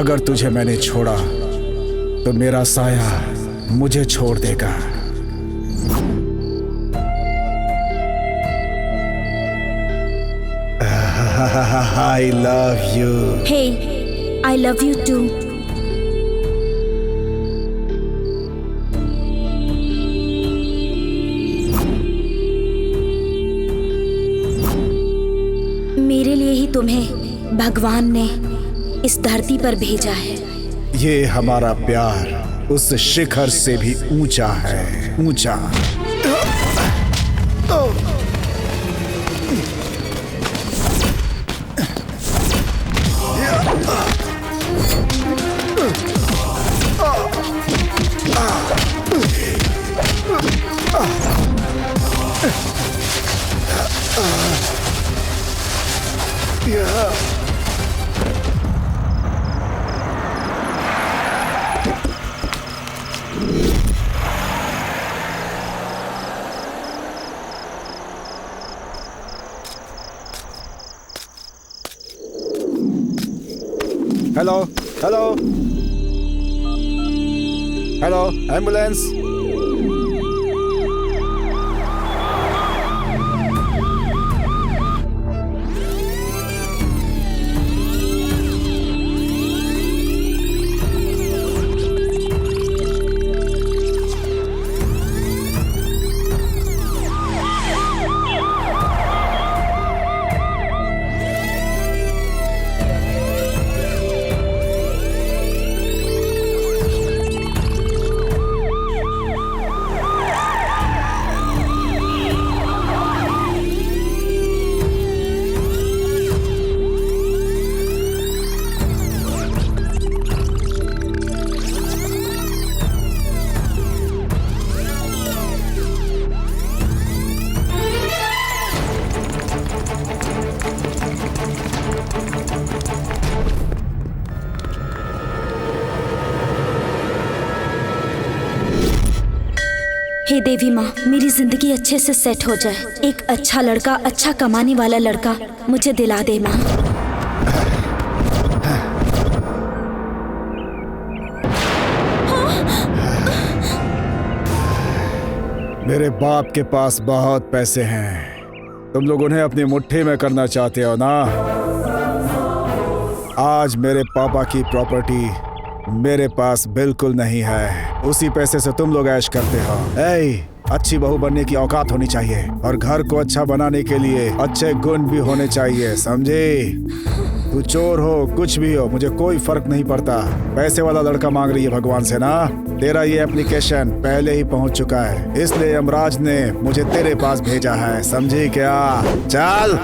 अगर तुझे मैंने छोड़ा तो मेरा साया मुझे छोड़ देगा। I love you. Hey, I love you too. मेरे लिए ही तुम्हें भगवान ने इस धरती पर भेजा है। ये हमारा प्यार उस शिखर से भी ऊंचा है, ऊंचा। Hello hello hello, ambulance. हे देवी माँ, मेरी जिंदगी अच्छे से सेट हो जाए। एक अच्छा लड़का, अच्छा कमाने वाला लड़का मुझे दिला दे माँ। मेरे बाप के पास बहुत पैसे हैं, तुम लोग उन्हें अपनी मुट्ठी में करना चाहते हो ना। आज मेरे पापा की प्रॉपर्टी मेरे पास बिल्कुल नहीं है, उसी पैसे से तुम लोग ऐश करते हो। अच्छी बहू बनने की औकात होनी चाहिए और घर को अच्छा बनाने के लिए अच्छे गुण भी होने चाहिए, समझे? तू चोर हो, कुछ भी हो, मुझे कोई फर्क नहीं पड़ता। पैसे वाला लड़का मांग रही है भगवान से ना। तेरा ये एप्लीकेशन पहले ही पहुंच चुका है, इसलिए यमराज ने मुझे तेरे पास भेजा है, समझी क्या? चल।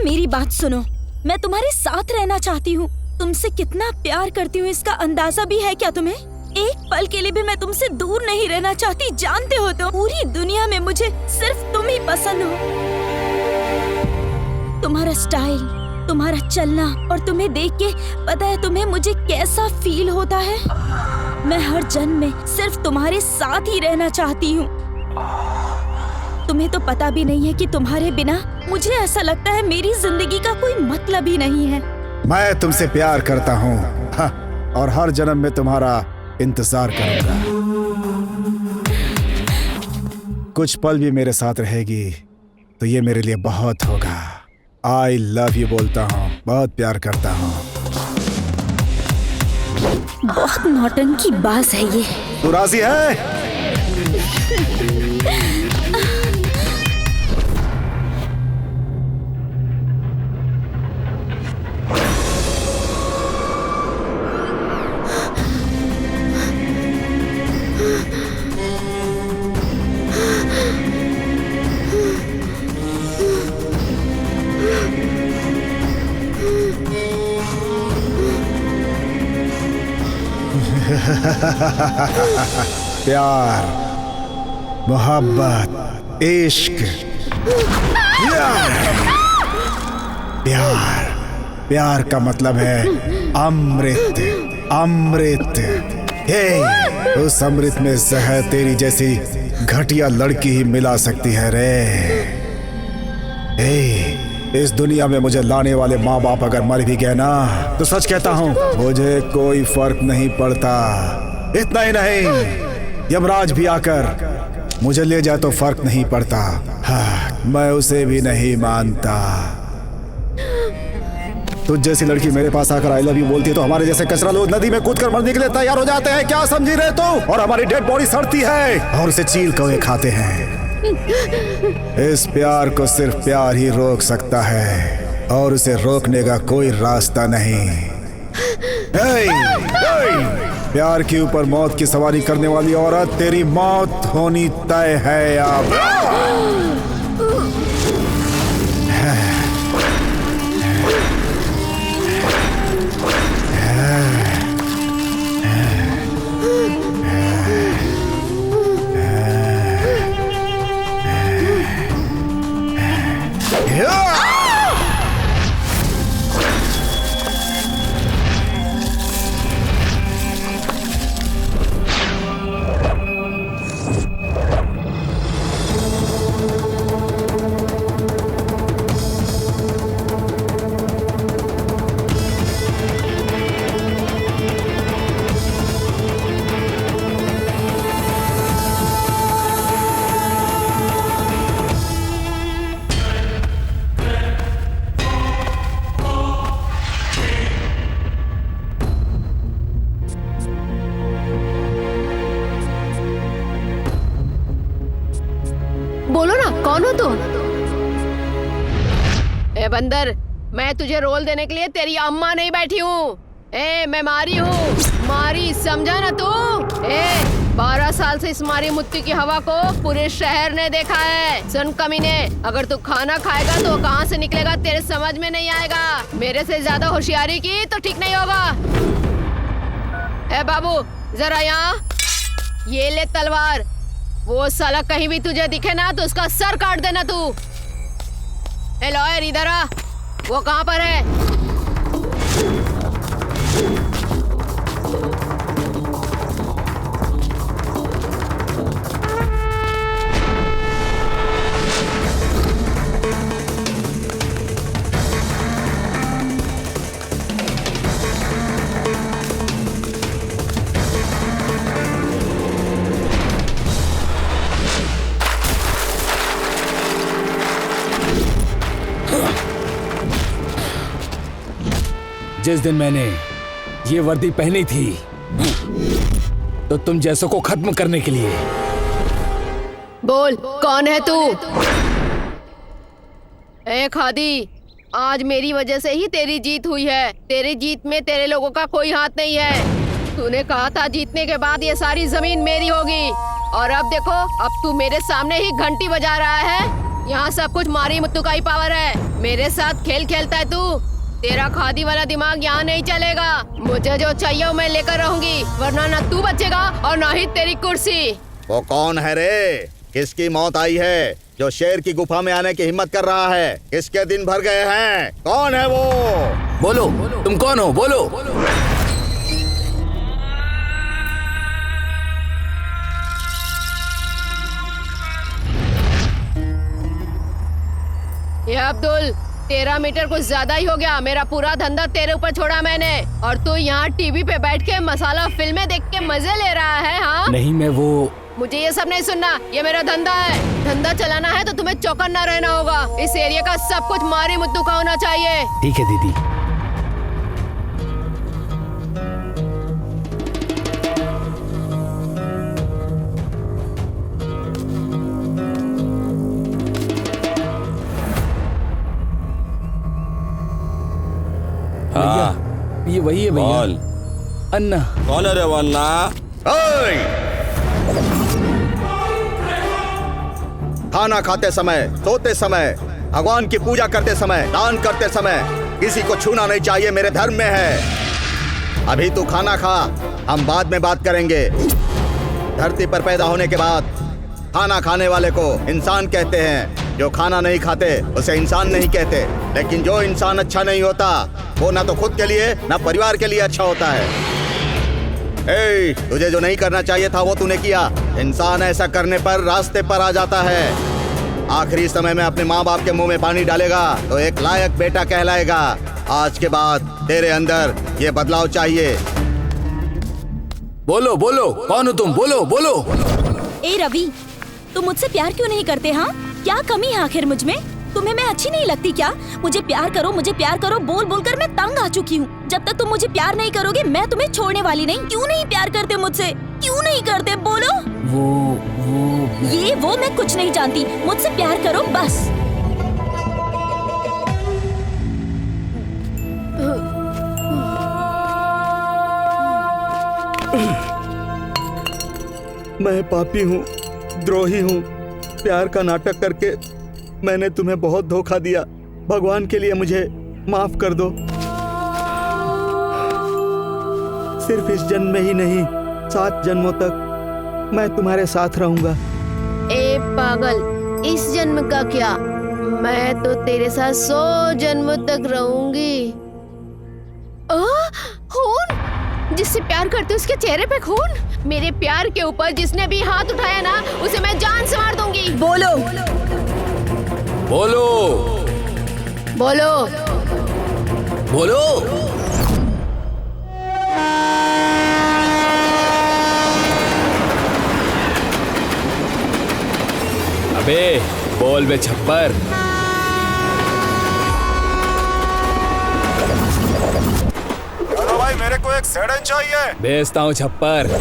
मेरी बात सुनो, मैं तुम्हारे साथ रहना चाहती हूँ। तुमसे कितना प्यार करती हूँ इसका अंदाजा भी है क्या तुम्हें? एक पल के लिए भी मैं तुमसे दूर नहीं रहना चाहती, जानते हो तो। पूरी दुनिया में मुझे सिर्फ तुम ही पसंद हो। तुम्हारा स्टाइल, तुम्हारा चलना और तुम्हें देख के पता है तुम्हें मुझे कैसा फील होता है। मैं हर जन्म में सिर्फ तुम्हारे साथ ही रहना चाहती हूँ। तुम्हें तो पता भी नहीं है कि तुम्हारे बिना मुझे ऐसा लगता है मेरी जिंदगी का कोई मतलब ही नहीं है। मैं तुमसे प्यार करता हूँ और हर जन्म में तुम्हारा इंतजार करूंगा। कुछ पल भी मेरे साथ रहेगी तो ये मेरे लिए बहुत होगा। आई लव यू बोलता हूँ, बहुत प्यार करता हूँ। बहुत नौटंकी बाज है ये। तू राजी है? प्यार, मोहब्बत, इश्क, प्यार। प्यार का मतलब है अमृत, अमृत। हे, उस अमृत में जहर तेरी जैसी घटिया लड़की ही मिला सकती है रे। हे, इस दुनिया में मुझे लाने वाले माँ बाप अगर मर भी गए ना, तो सच कहता हूँ मुझे कोई फर्क नहीं पड़ता। इतना ही नहीं, यमराज भी आकर मुझे ले जाए तो फर्क नहीं पड़ता। हाँ, मैं उसे भी नहीं मानता। तुझ जैसी लड़की मेरे पास आकर आई लव यू बोलती है तो हमारे जैसे कचरा लोग नदी में कूदकर मरने के लिए तैयार हो जाते हैं। क्या समझी रहे तू? और हमारी डेड बॉडी सड़ती है और उसे चीर कौवे खाते हैं। इस प्यार को सिर्फ प्यार ही रोक सकता है और उसे रोकने का कोई रास्ता नहीं। प्यार के ऊपर मौत की सवारी करने वाली औरत, तेरी मौत होनी तय है अब। बोलो ना, कौन हो तुम? ए बंदर, मैं तुझे रोल देने के लिए तेरी अम्मा नहीं बैठी हूँ। मैं मारी हूँ, मारी, समझा ना तू? 12 साल से इस मारी मुत्ती की हवा को पूरे शहर ने देखा है। सुन कमीने, अगर तू खाना खाएगा तो कहाँ से निकलेगा तेरे समझ में नहीं आएगा। मेरे से ज्यादा होशियारी की तो ठीक नहीं होगा। बाबू जरा यहाँ, ये ले तलवार। वो साला कहीं भी तुझे दिखे ना तो उसका सर काट देना तू। लॉयर इधर आ, वो कहाँ पर है? जिस दिन मैंने ये वर्दी पहनी थी तो तुम जैसों को खत्म करने के लिए। बोल, कौन है तू? खादी, आज मेरी वजह से ही तेरी जीत हुई है। तेरी जीत में तेरे लोगों का कोई हाथ नहीं है। तूने कहा था जीतने के बाद ये सारी जमीन मेरी होगी, और अब देखो, अब तू मेरे सामने ही घंटी बजा रहा है। यहाँ सब कुछ मारी मुत्तू का ही पावर है। मेरे साथ खेल खेलता है तू। तेरा खादी वाला दिमाग यहाँ नहीं चलेगा। मुझे जो चाहिए वो मैं लेकर रहूंगी, वरना ना तू बचेगा और ना ही तेरी कुर्सी। वो कौन है रे? किसकी मौत आई है जो शेर की गुफा में आने की हिम्मत कर रहा है? किसके दिन भर गए हैं? कौन है वो? बोलो, तुम कौन हो? बोलो। ये अब्दुल, 13 मीटर कुछ ज्यादा ही हो गया। मेरा पूरा धंधा तेरे ऊपर छोड़ा मैंने, और तू यहाँ टीवी पे बैठ के मसाला फिल्में देख के मजे ले रहा है। हाँ नहीं, मैं वो। मुझे ये सब नहीं सुनना। ये मेरा धंधा है। धंधा चलाना है तो तुम्हें चौकन्ना रहना होगा। इस एरिया का सब कुछ मारी मुद्दू का होना चाहिए। ठीक है दीदी। ये वही है भैया। अन्ना। कौन है रे वो अन्ना? खाना खाते समय, सोते समय, भगवान की पूजा करते समय, दान करते समय किसी को छूना नहीं चाहिए, मेरे धर्म में है। अभी तू खाना खा, हम बाद में बात करेंगे। धरती पर पैदा होने के बाद खाना खाने वाले को इंसान कहते हैं, जो खाना नहीं खाते उसे इंसान नहीं कहते। लेकिन जो इंसान अच्छा नहीं होता वो ना तो खुद के लिए ना परिवार के लिए अच्छा होता है। तुझे जो नहीं करना चाहिए था वो तूने किया। इंसान ऐसा करने पर रास्ते पर आ जाता है। आखिरी समय में अपने माँ बाप के मुंह में पानी डालेगा तो एक लायक बेटा कहलाएगा। आज के बाद तेरे अंदर ये बदलाव चाहिए। बोलो बोलो, कौन हो तुम? बोलो बोलो। ए रवि, तुम मुझसे प्यार क्यों नहीं करते? हाँ, क्या कमी है आखिर मुझ में? तुम्हें मैं अच्छी नहीं लगती क्या? मुझे प्यार करो बोल बोल कर मैं तंग आ चुकी हूँ। जब तक तुम मुझे प्यार नहीं करोगे मैं तुम्हें छोड़ने वाली नहीं। क्यों नहीं प्यार करते मुझसे? क्यों नहीं करते? बोलो। वो मैं कुछ नहीं जानती। मुझसे प्यार करो बस। मैं पापी हूँ, द्रोही हूँ। प्यार का नाटक करके मैंने तुम्हें बहुत धोखा दिया। भगवान के लिए मुझे माफ कर दो। सिर्फ इस जन्म में ही नहीं, 7 जन्मों तक मैं तुम्हारे साथ रहूंगा। ए पागल, इस जन्म का क्या, मैं तो तेरे साथ 100 जन्म तक रहूंगी। खून? जिससे प्यार करते उसके चेहरे पे खून? मेरे प्यार के ऊपर जिसने भी हाथ उठाया ना, उसे मैं जान से मार दूंगी। बोलो बोलो बोलो बोलो। अबे बोल बे छप्पर। चलो भाई, मेरे को एक सेडन चाहिए। भेजता हूँ छप्पर।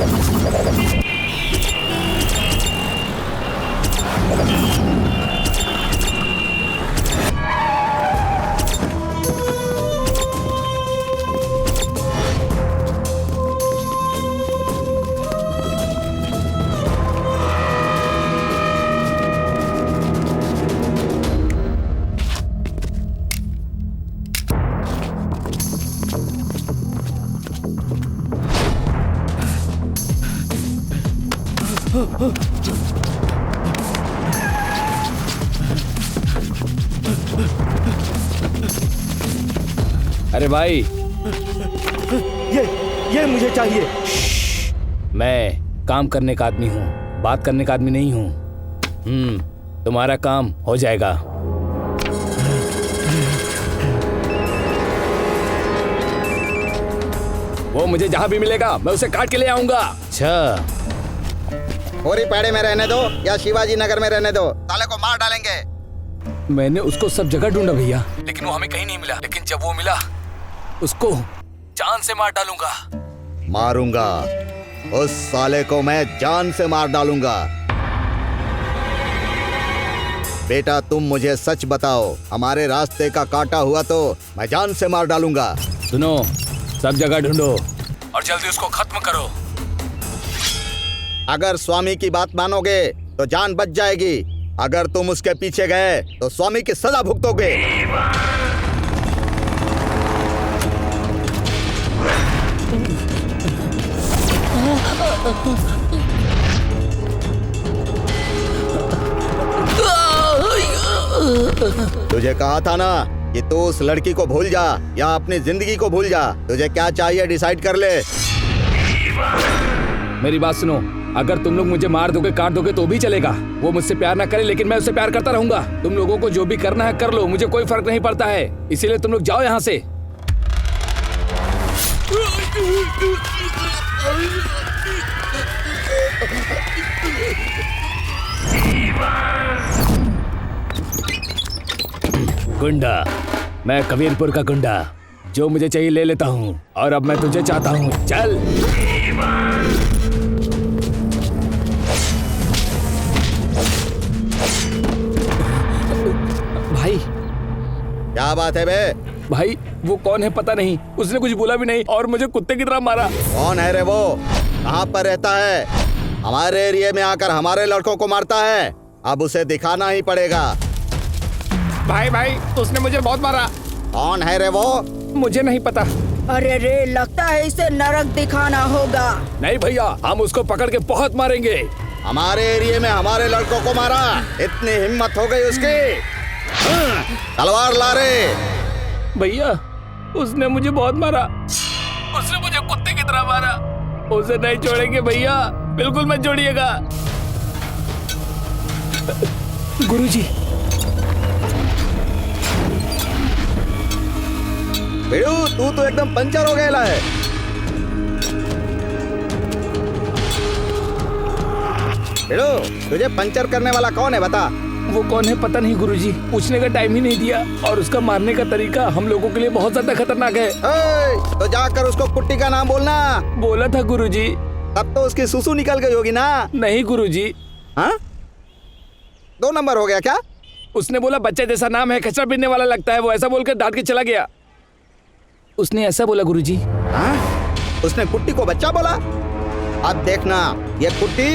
अरे भाई, ये मुझे चाहिए। मैं काम करने का आदमी हूँ, बात करने का आदमी नहीं हूँ। तुम्हारा काम हो जाएगा। वो मुझे जहाँ भी मिलेगा मैं उसे काट के ले आऊंगा। अच्छा, होरी पैड़े में रहने दो या शिवाजी नगर में रहने दो, साले को मार डालेंगे। मैंने उसको सब जगह ढूंढा भैया, लेकिन वो हमें कहीं नहीं मिला। लेकिन जब वो मिला उसको जान से मार डालूंगा। मारूंगा उस साले को, मैं जान से मार डालूंगा। बेटा तुम मुझे सच बताओ, हमारे रास्ते का काटा हुआ तो मैं जान से मार डालूंगा। सुनो, सब जगह ढूंढो और जल्दी उसको खत्म करो। अगर स्वामी की बात मानोगे तो जान बच जाएगी। अगर तुम उसके पीछे गए तो स्वामी की सजा भुगतोगे। तुझे कहा था ना कि तू उस लड़की को भूल जा या अपनी जिंदगी को भूल जा। तुझे क्या चाहिए डिसाइड कर ले। मेरी बात सुनो, अगर तुम लोग मुझे मार दोगे, काट दोगे तो भी चलेगा। वो मुझसे प्यार ना करे लेकिन मैं उससे प्यार करता रहूंगा। तुम लोगों को जो भी करना है कर लो, मुझे कोई फर्क नहीं पड़ता है। इसीलिए तुम लोग जाओ यहाँ से। गुंडा, मैं कबीरपुर का गुंडा, जो मुझे चाहिए ले लेता हूँ। और अब मैं तुझे चाहता हूँ, चल। भाई, क्या बात है बे? भाई वो कौन है पता नहीं, उसने कुछ बोला भी नहीं और मुझे कुत्ते की तरह मारा। कौन है रे वो? कहाँ पर रहता है? हमारे एरिया में आकर हमारे लड़कों को मारता है। अब उसे दिखाना ही पड़ेगा। भाई उसने मुझे बहुत मारा। कौन है रे वो? मुझे नहीं पता, अरे रे, लगता है इसे नरक दिखाना होगा। नहीं भैया, हम उसको पकड़ के बहुत मारेंगे। हमारे एरिया में हमारे लड़कों को मारा, इतनी हिम्मत हो गई उसकी। तलवार ला रे। भैया, उसने मुझे बहुत मारा, उसने मुझे कुत्ते की तरह मारा। उसे नहीं छोड़ेंगे भैया, बिल्कुल मत छोड़िएगा। गुरुजी। बेड़ू, तू तो एकदम पंचर हो गया है। बेड़ू, तुझे पंचर करने वाला कौन है बता? वो कौन है पता नहीं गुरुजी, पूछने का टाइम ही नहीं दिया। और उसका मारने का तरीका हम लोगों के लिए बहुत ज्यादा खतरनाक है। तो जाकर उसको कुट्टी का नाम बोलना। बोला था गुरुजी। तब तो उसकी सुसु निकल गई होगी ना? नहीं गुरुजी। हाँ? 2 नंबर हो गया क्या? उसने बोला बच्चे जैसा नाम है, कचरा बीनने वाला लगता है। वो ऐसा बोलकर डांट के चला गया। उसने ऐसा बोला गुरुजी। हाँ? उसने कुट्टी को बच्चा बोला? अब देखना ये कुट्टी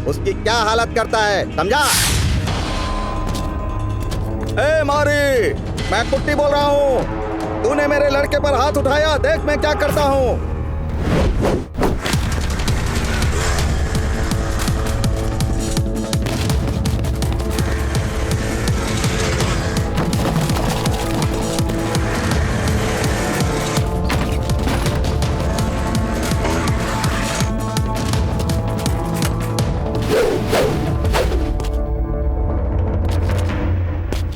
उसकी क्या हालत करता है, समझा? ए मारी, मैं कुट्टी बोल रहा हूँ। तूने मेरे लड़के पर हाथ उठाया, देख मैं क्या करता हूँ।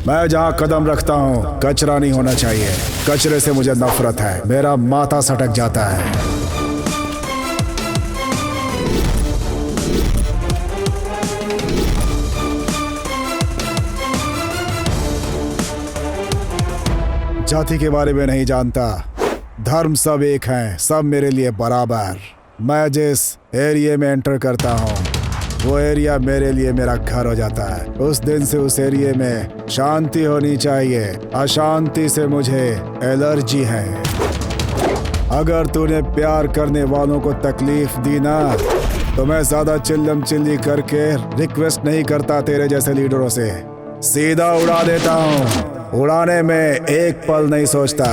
मैं जहाँ कदम रखता हूँ कचरा नहीं होना चाहिए। कचरे से मुझे नफरत है, मेरा माथा सटक जाता है। जाति के बारे में नहीं जानता, धर्म सब एक हैं, सब मेरे लिए बराबर। मैं जिस एरिया में एंटर करता हूँ वो एरिया मेरे लिए मेरा घर हो जाता है। उस दिन से उस एरिया में शांति होनी चाहिए, अशांति से मुझे एलर्जी है। अगर तूने प्यार करने वालों को तकलीफ दी ना, तो मैं ज्यादा चिल्लम चिल्ली करके रिक्वेस्ट नहीं करता तेरे जैसे लीडरों से, सीधा उड़ा देता हूँ। उड़ाने में एक पल नहीं सोचता।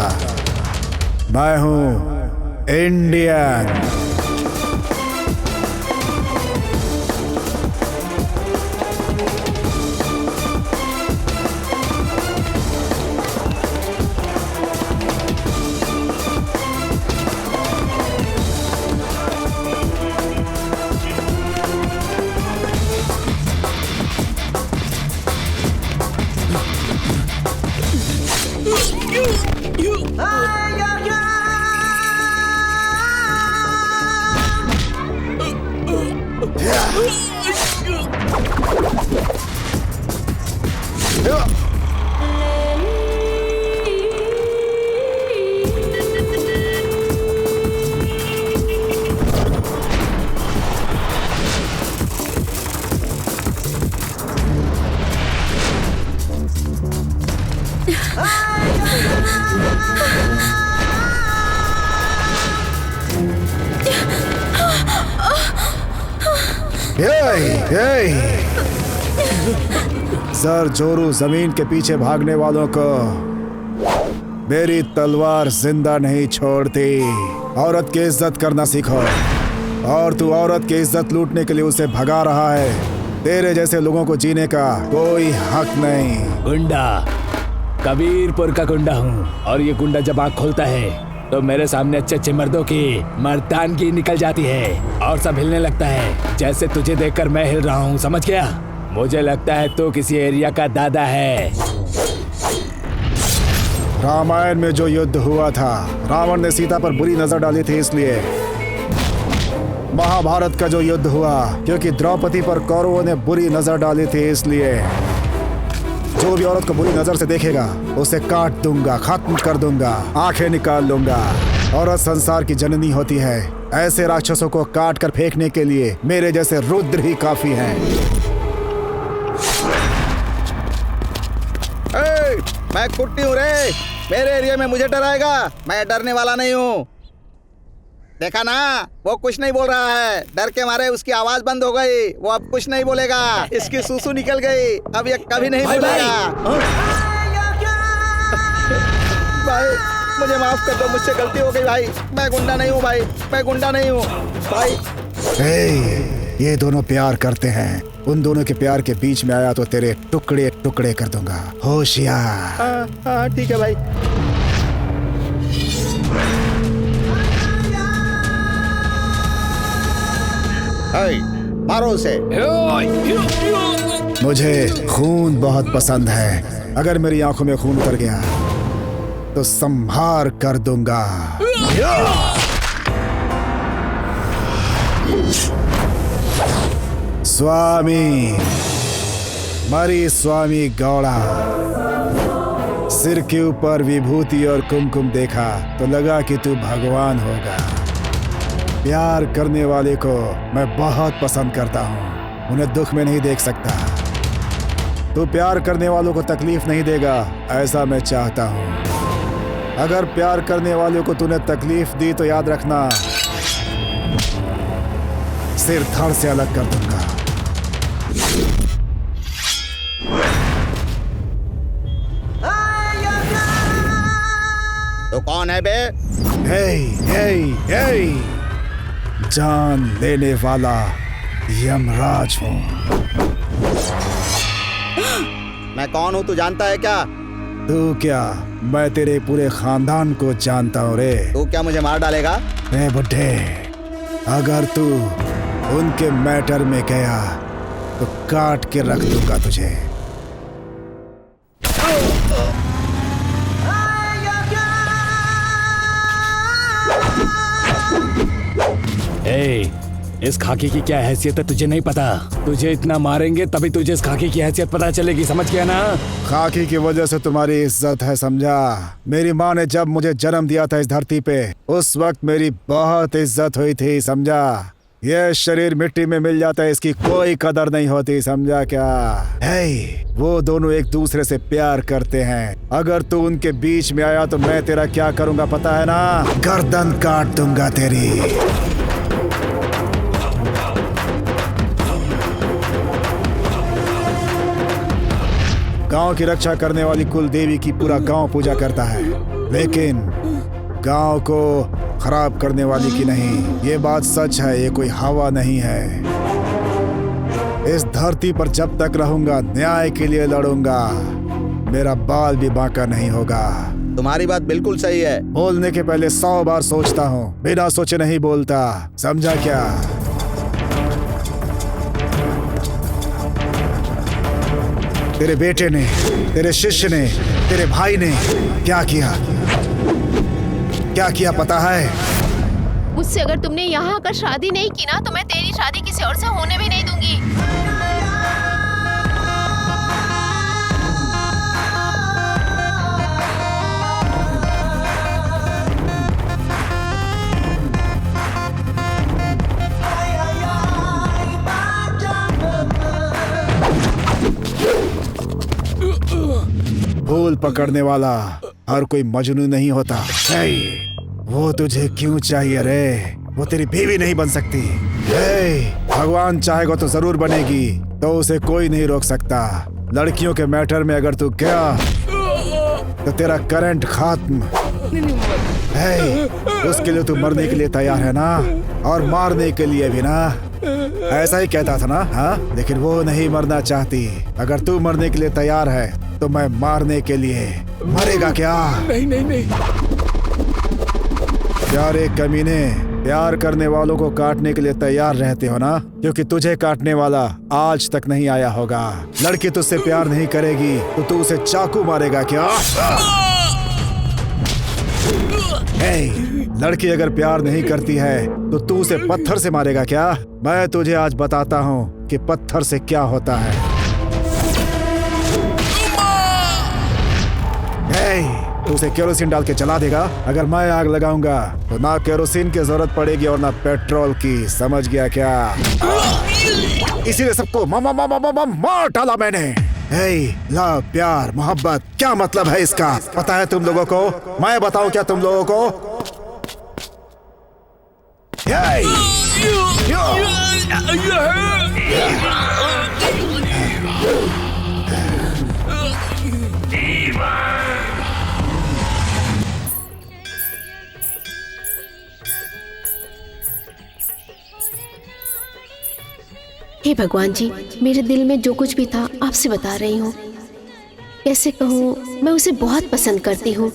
मैं हूँ इंडियन। सर जोरू, जमीन के पीछे भागने वालों को मेरी तलवार जिंदा नहीं छोड़ती। औरत की इज्जत करना सीखो। और तू औरत की इज्जत लूटने के लिए उसे भगा रहा है। तेरे जैसे लोगों को जीने का कोई हक नहीं। गुंडा, कबीरपुर का गुंडा हूँ। और ये गुंडा जब आँख खोलता है तो मेरे सामने अच्छे अच्छे मर्दों की मर्दानगी निकल जाती है और सब हिलने लगता है। जैसे तुझे देखकर मैं हिल रहा हूँ, समझ गया? मुझे लगता है तू किसी एरिया का दादा है। रामायण में जो युद्ध हुआ था, रावण ने सीता पर बुरी नजर डाली थी इसलिए। महाभारत का जो युद्ध हुआ, क्योंकि द्रौपदी पर कौरवों ने बुरी नजर डाली थी इसलिए। जो भी औरत को बुरी नजर से देखेगा उसे काट दूंगा, खत्म कर दूंगा, आंखें निकाल लूंगा। औरत संसार की जननी होती है। ऐसे राक्षसों को काट कर फेंकने के लिए मेरे जैसे रुद्र ही काफी हैं। मैं कुट्टी हूँ रे, मेरे एरिया में मुझे डराएगा? मैं डरने वाला नहीं हूँ। देखा ना, वो कुछ नहीं बोल रहा है। डर के मारे उसकी आवाज बंद हो गई। वो अब कुछ नहीं बोलेगा। इसकी सुसु निकल गई। अब ये कभी नहीं बोलेगा। भाई, मुझे माफ कर दो, मुझसे गलती हो गई भाई। मैं गुंडा नहीं हूँ भाई, मैं गुंडा नहीं हूँ भाई। ये दोनों प्यार करते हैं। उन दोनों के प्यार के बीच में आया तो तेरे टुकड़े टुकड़े कर दूंगा। होशियार। हाँ ठीक है भाई। मारो उसे। मुझे खून बहुत पसंद है। अगर मेरी आंखों में खून उतर गया तो संहार कर दूंगा। स्वामी मरी स्वामी गौड़ा। सिर के ऊपर विभूति और कुमकुम देखा तो लगा कि तू भगवान होगा। प्यार करने वाले को मैं बहुत पसंद करता हूँ, उन्हें दुख में नहीं देख सकता। तू प्यार करने वालों को तकलीफ नहीं देगा, ऐसा मैं चाहता हूँ। अगर प्यार करने वालों को तूने तकलीफ दी तो याद रखना, सिर धड़ से अलग कर दूंगा। तो कौन है बे? हे जान लेने वाला यमराज हूँ। मैं कौन हूँ तू जानता है क्या? तू क्या, मैं तेरे पूरे खानदान को जानता हूँ रे। तू क्या मुझे मार डालेगा? ए बुड्ढे, अगर तू उनके मैटर में गया तो काट के रख दूंगा तुझे। इस खाकी की क्या हैसियत है तुझे नहीं पता? तुझे इतना मारेंगे तभी तुझे इस खाकी की हैसियत पता चलेगी, समझ गया ना? खाकी की वजह से तुम्हारी इज्जत है, समझा? मेरी माँ ने जब मुझे जन्म दिया था इस धरती पे, उस वक्त मेरी बहुत इज्जत हुई थी, समझा? ये शरीर मिट्टी में मिल जाता है, इसकी कोई कदर नहीं होती, समझा क्या? वो दोनों एक दूसरे से प्यार करते हैं। अगर तू उनके बीच में आया तो मैं तेरा क्या करूंगा पता है ना? गर्दन काट दूंगा तेरी। गांव की रक्षा करने वाली कुल देवी की पूरा गांव पूजा करता है, लेकिन गांव को खराब करने वाली की नहीं। ये बात सच है, ये कोई हवा नहीं है। इस धरती पर जब तक रहूंगा न्याय के लिए लड़ूंगा, मेरा बाल भी बांका नहीं होगा। तुम्हारी बात बिल्कुल सही है। बोलने के पहले 100 बार सोचता हूँ, बिना सोचे नहीं बोलता, समझा क्या? तेरे बेटे ने, तेरे शिष्य ने, तेरे भाई ने क्या किया? क्या किया पता है? मुझसे अगर तुमने यहाँ आकर शादी नहीं की ना तो मैं तेरी शादी किसी और से होने भी नहीं दूंगी। फूल पकड़ने वाला हर कोई मजनू नहीं होता। वो तुझे क्यों चाहिए रे? वो तेरी बीवी नहीं बन सकती। भगवान चाहेगा तो जरूर बनेगी, तो उसे कोई नहीं रोक सकता। लड़कियों के मैटर में अगर तू गया तो तेरा करंट खत्म। उसके लिए तू मरने के लिए तैयार है ना? और मारने के लिए भी ना? ऐसा ही कहता था ना? हाँ, लेकिन वो नहीं मरना चाहती। अगर तू मरने के लिए तैयार है तो मैं मारने के लिए। मरेगा क्या? नहीं नहीं नहीं। प्यारे कमीने, प्यार करने वालों को काटने के लिए तैयार रहते हो ना? क्योंकि तुझे काटने वाला आज तक नहीं आया होगा। लड़की तुझसे प्यार नहीं करेगी तो तू उसे चाकू मारेगा क्या? लड़की अगर प्यार नहीं करती है तो तू उसे पत्थर से मारेगा क्या? मैं तुझे आज बताता हूँ कि पत्थर से क्या होता है। तू उसे केरोसिन डाल के जला देगा। अगर मैं आग लगाऊंगा तो ना केरोसिन की जरूरत पड़ेगी और ना पेट्रोल की, समझ गया क्या? इसीलिए सबको मार डाला मैंने। लव, प्यार, मोहब्बत, क्या मतलब है इसका? पता है तुम लोगों को? मैं बताऊं क्या तुम लोगों को? हे भगवान जी, मेरे दिल में जो कुछ भी था आपसे बता रही हूँ। कैसे कहूँ, मैं उसे बहुत पसंद करती हूँ।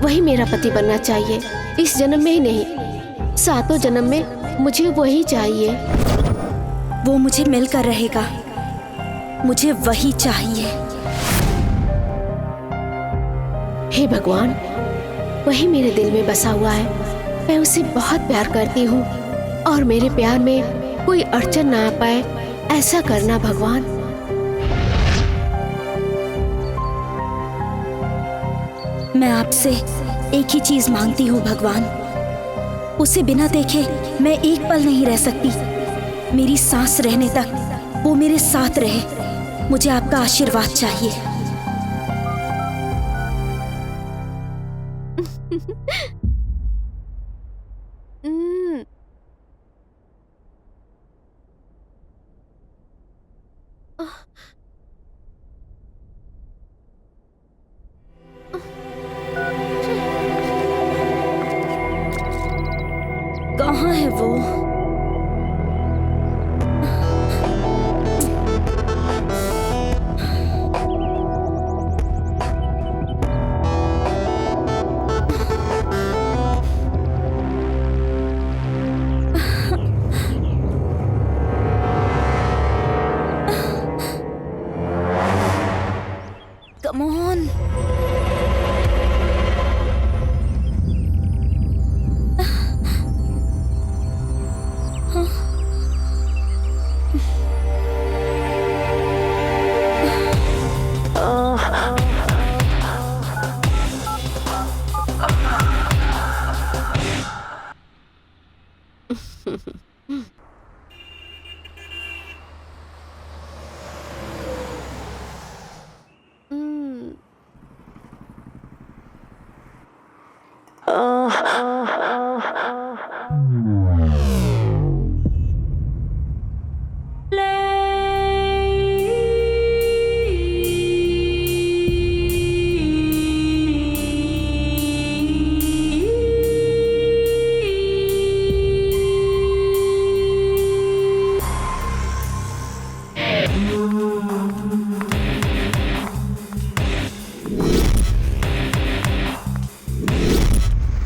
वही मेरा पति बनना चाहिए, इस जन्म में ही नहीं, 7 जन्म में मुझे वही चाहिए। वो मुझे मिलकर रहेगा, मुझे वही चाहिए। हे भगवान, वही मेरे दिल में बसा हुआ है। मैं उसे बहुत प्यार करती हूँ और मेरे प्यार में कोई अड़चन ना आ पाए, ऐसा करना भगवान। मैं आपसे एक ही चीज मांगती हूँ भगवान, उसे बिना देखे मैं एक पल नहीं रह सकती। मेरी सांस रहने तक वो मेरे साथ रहे। मुझे आपका आशीर्वाद चाहिए। कहाँ है वो? Come on.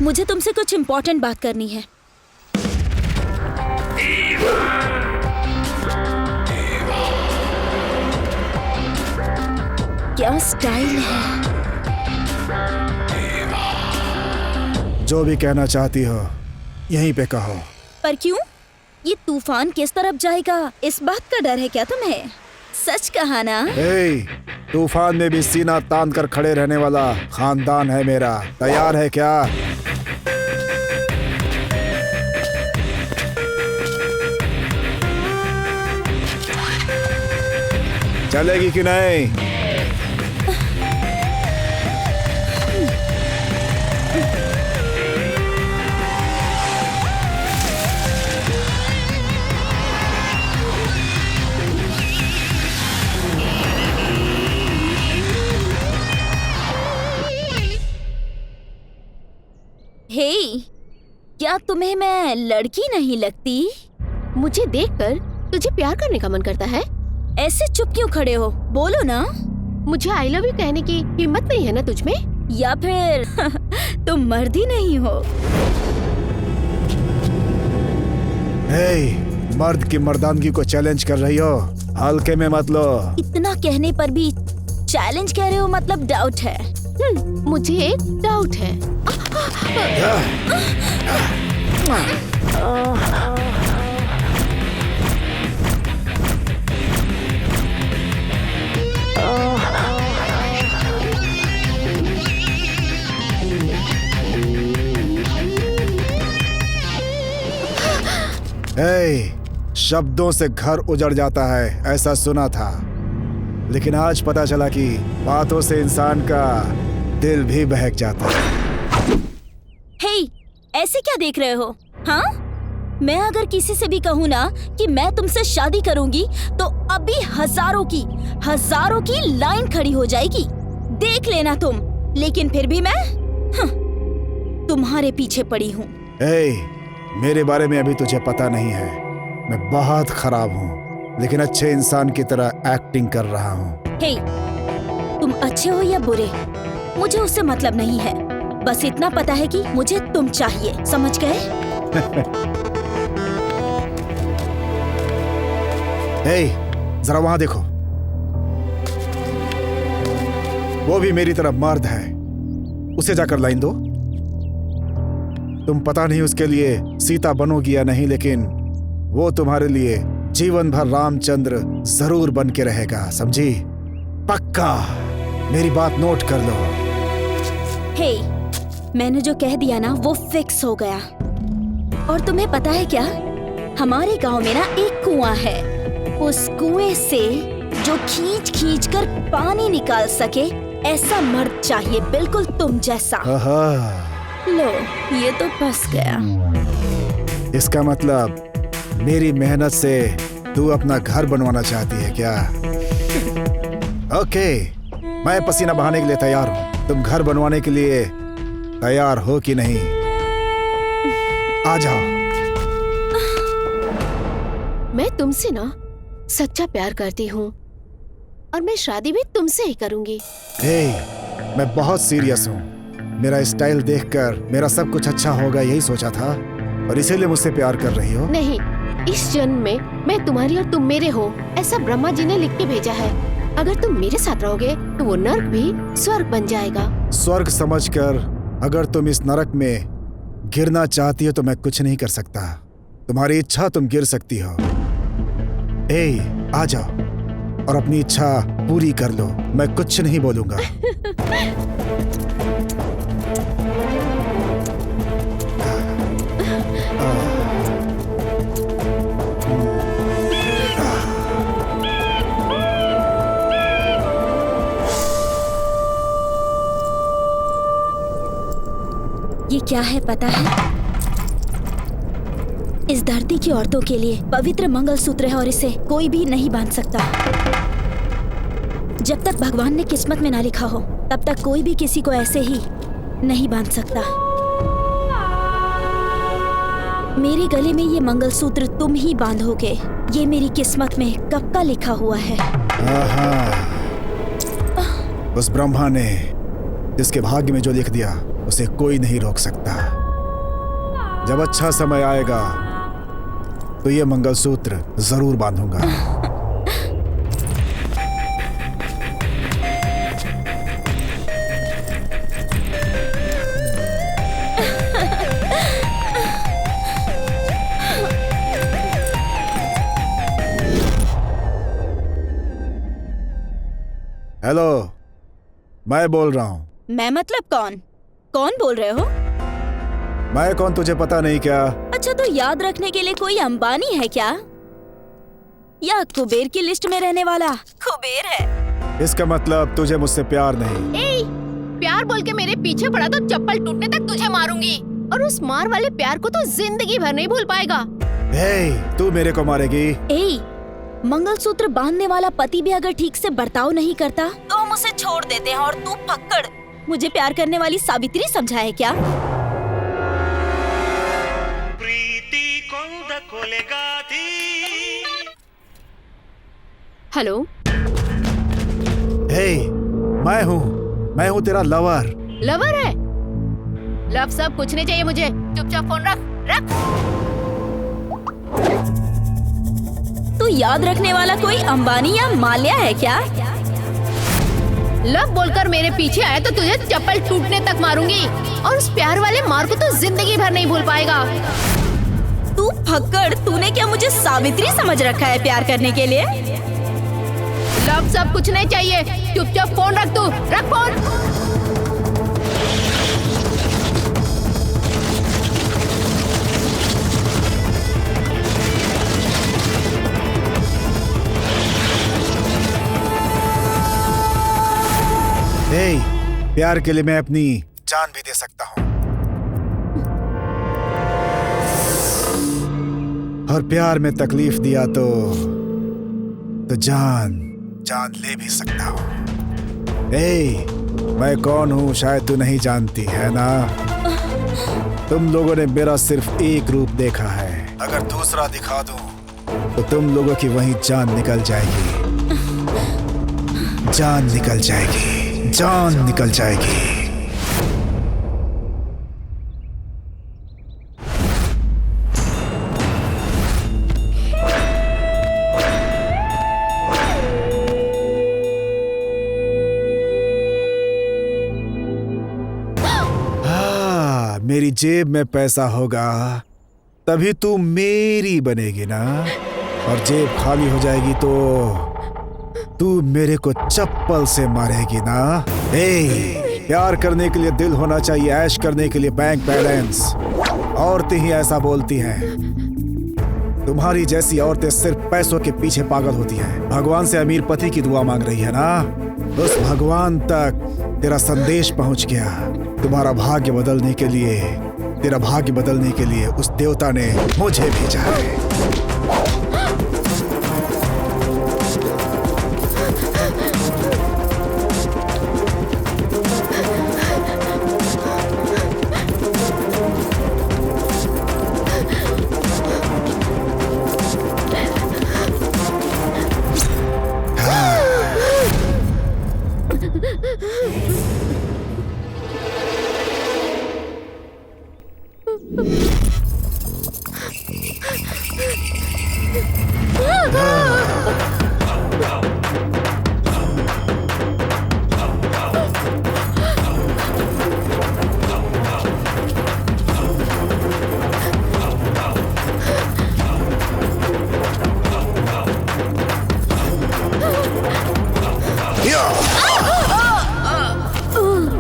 मुझे तुमसे कुछ इम्पोर्टेंट बात करनी है। क्या स्टाइल है। जो भी कहना चाहती हो यहीं पे कहो। पर क्यों? ये तूफान किस तरफ जाएगा, इस बात का डर है क्या तुम्हें? सच कहा ना? तूफान में भी सीना तान कर खड़े रहने वाला खानदान है मेरा। तैयार है क्या? चलेगी कि नहीं? हे, क्या तुम्हें मैं लड़की नहीं लगती? मुझे देखकर तुझे प्यार करने का मन करता है? ऐसे चुप क्यों खड़े हो? बोलो ना। मुझे आई लव यू कहने की हिम्मत नहीं है ना तुझ में? या फिर तुम मर्द ही नहीं हो? मर्द की मर्दानगी को चैलेंज कर रही हो? हल्के में मत लो। इतना कहने पर भी चैलेंज कह रहे हो, मतलब डाउट है। मुझे एक डाउट है। शब्दों से घर उजड़ जाता है, ऐसा सुना था, लेकिन आज पता चला कि बातों से इंसान का दिल भी बहक जाता है। ऐसे क्या देख रहे हो? हाँ, मैं अगर किसी से भी कहूँ ना कि मैं तुमसे शादी करूंगी तो अभी हजारों की लाइन खड़ी हो जाएगी। देख लेना तुम। लेकिन फिर भी मैं तुम्हारे पीछे पड़ी हूँ। मेरे बारे में अभी तुझे पता नहीं है। मैं बहुत खराब हूँ। लेकिन अच्छे इंसान की तरह एक्टिंग कर रहा हूँ। हे, तुम अच्छे हो या बुरे, मुझे उससे मतलब नहीं है। बस इतना पता है कि मुझे तुम चाहिए, समझ गए? हे, जरा वहां देखो, वो भी मेरी तरह मर्द है। उसे जाकर लाइन दो। तुम पता नहीं उसके लिए सीता बनोगी या नहीं, लेकिन वो तुम्हारे लिए जीवन भर रामचंद्र जरूर बन के रहेगा, समझी? पक्का। मेरी बात नोट कर लो। हे, मैंने जो कह दिया ना वो फिक्स हो गया। और तुम्हें पता है क्या, हमारे गांव में ना एक कुआं है। उस कुएं से जो खींच खींच कर पानी निकाल सके, ऐसा मर्द चाहिए, बिल्कुल तुम जैसा। लो, ये तो फंस गया। इसका मतलब मेरी मेहनत से तू अपना घर बनवाना चाहती है क्या? ओके, मैं पसीना बहाने के लिए तैयार हूँ। तुम घर बनवाने के लिए तैयार हो कि नहीं? आ जाओ। मैं तुमसे ना सच्चा प्यार करती हूँ और मैं शादी भी तुमसे ही करूंगी। हे, मैं बहुत सीरियस हूँ। मेरा स्टाइल देखकर मेरा सब कुछ अच्छा होगा यही सोचा था, और इसीलिए मुझसे प्यार कर रही हो? नहीं, इस जन्म में मैं तुम्हारी और तुम मेरे हो, ऐसा ब्रह्मा जी ने लिख के भेजा है। अगर तुम मेरे साथ रहोगे तो वो नर्क भी स्वर्ग बन जाएगा। स्वर्ग समझकर अगर तुम इस नरक में गिरना चाहती हो तो मैं कुछ नहीं कर सकता। तुम्हारी इच्छा, तुम गिर सकती हो। ए, आ जाओ और अपनी इच्छा पूरी कर लो। मैं कुछ नहीं बोलूंगा। ये क्या है पता है? इस धरती की औरतों के लिए पवित्र मंगलसूत्र है और इसे कोई भी नहीं बांध सकता। जब तक भगवान ने किस्मत में ना लिखा हो, तब तक कोई भी किसी को ऐसे ही नहीं बांध सकता। मेरे गले में ये मंगलसूत्र तुम ही बांधोगे। ये मेरी किस्मत में कब का लिखा हुआ है। उस ब्रह्मा ने जिसके भाग्य में जो लिख दिया उसे कोई नहीं रोक सकता। जब अच्छा समय आएगा तो ये मंगलसूत्र जरूर बांधूंगा। हेलो, मैं बोल रहा हूँ। मैं मतलब कौन? कौन बोल रहे हो? मैं कौन तुझे पता नहीं क्या? अच्छा, तो याद रखने के लिए कोई अंबानी है क्या? या कुबेर की लिस्ट में रहने वाला कुबेर है? इसका मतलब तुझे मुझसे प्यार नहीं। ए, प्यार बोल के मेरे पीछे पड़ा तो चप्पल टूटने तक तुझे मारूंगी। और उस मार वाले प्यार को तो जिंदगी भर नहीं भूल पाएगा। हे, तू मेरे को मारेगी? ए, मंगलसूत्र बांधने वाला पति भी अगर ठीक से बर्ताव नहीं करता तो हम उसे छोड़ देते हैं, और तू फक्कड़ मुझे प्यार करने वाली सावित्री समझा है क्या? हेलो, हे, मैं हूँ तेरा लवर। लवर है? लव सब कुछ नहीं चाहिए मुझे। चुपचाप फोन रख। तू याद रखने वाला कोई अंबानी या माल्या है क्या? लव बोलकर मेरे पीछे आए तो तुझे चप्पल टूटने तक मारूंगी, और उस प्यार वाले मार को तो जिंदगी भर नहीं भूल पाएगा। तू फक्कड़, तूने क्या मुझे सावित्री समझ रखा है प्यार करने के लिए? लव सब कुछ नहीं चाहिए। चुपचाप फोन रख। तू रख फोन। हे, प्यार के लिए मैं अपनी जान भी दे सकता हूँ, और प्यार में तकलीफ दिया तो जान ले भी सकता हूँ। हे, मैं कौन हूँ शायद तू नहीं जानती है ना। तुम लोगों ने मेरा सिर्फ एक रूप देखा है। अगर दूसरा दिखा दूं तो तुम लोगों की वहीं जान निकल जाएगी। जान निकल जाएगी, जान निकल जाएगी। मेरी जेब में पैसा होगा तभी तू मेरी बनेगी ना, और जेब खाली हो जाएगी तो तू मेरे को चप्पल से मारेगी ना। प्यार करने के लिए दिल होना चाहिए, ऐश करने के लिए बैंक बैलेंस। औरतें ही ऐसा बोलती हैं। तुम्हारी जैसी औरतें सिर्फ पैसों के पीछे पागल होती हैं। भगवान से अमीर पति की दुआ मांग रही है ना, उस भगवान तक तेरा संदेश पहुंच गया। तुम्हारा भाग्य बदलने के लिए, तेरा भाग्य बदलने के लिए उस देवता ने मुझे भेजा है।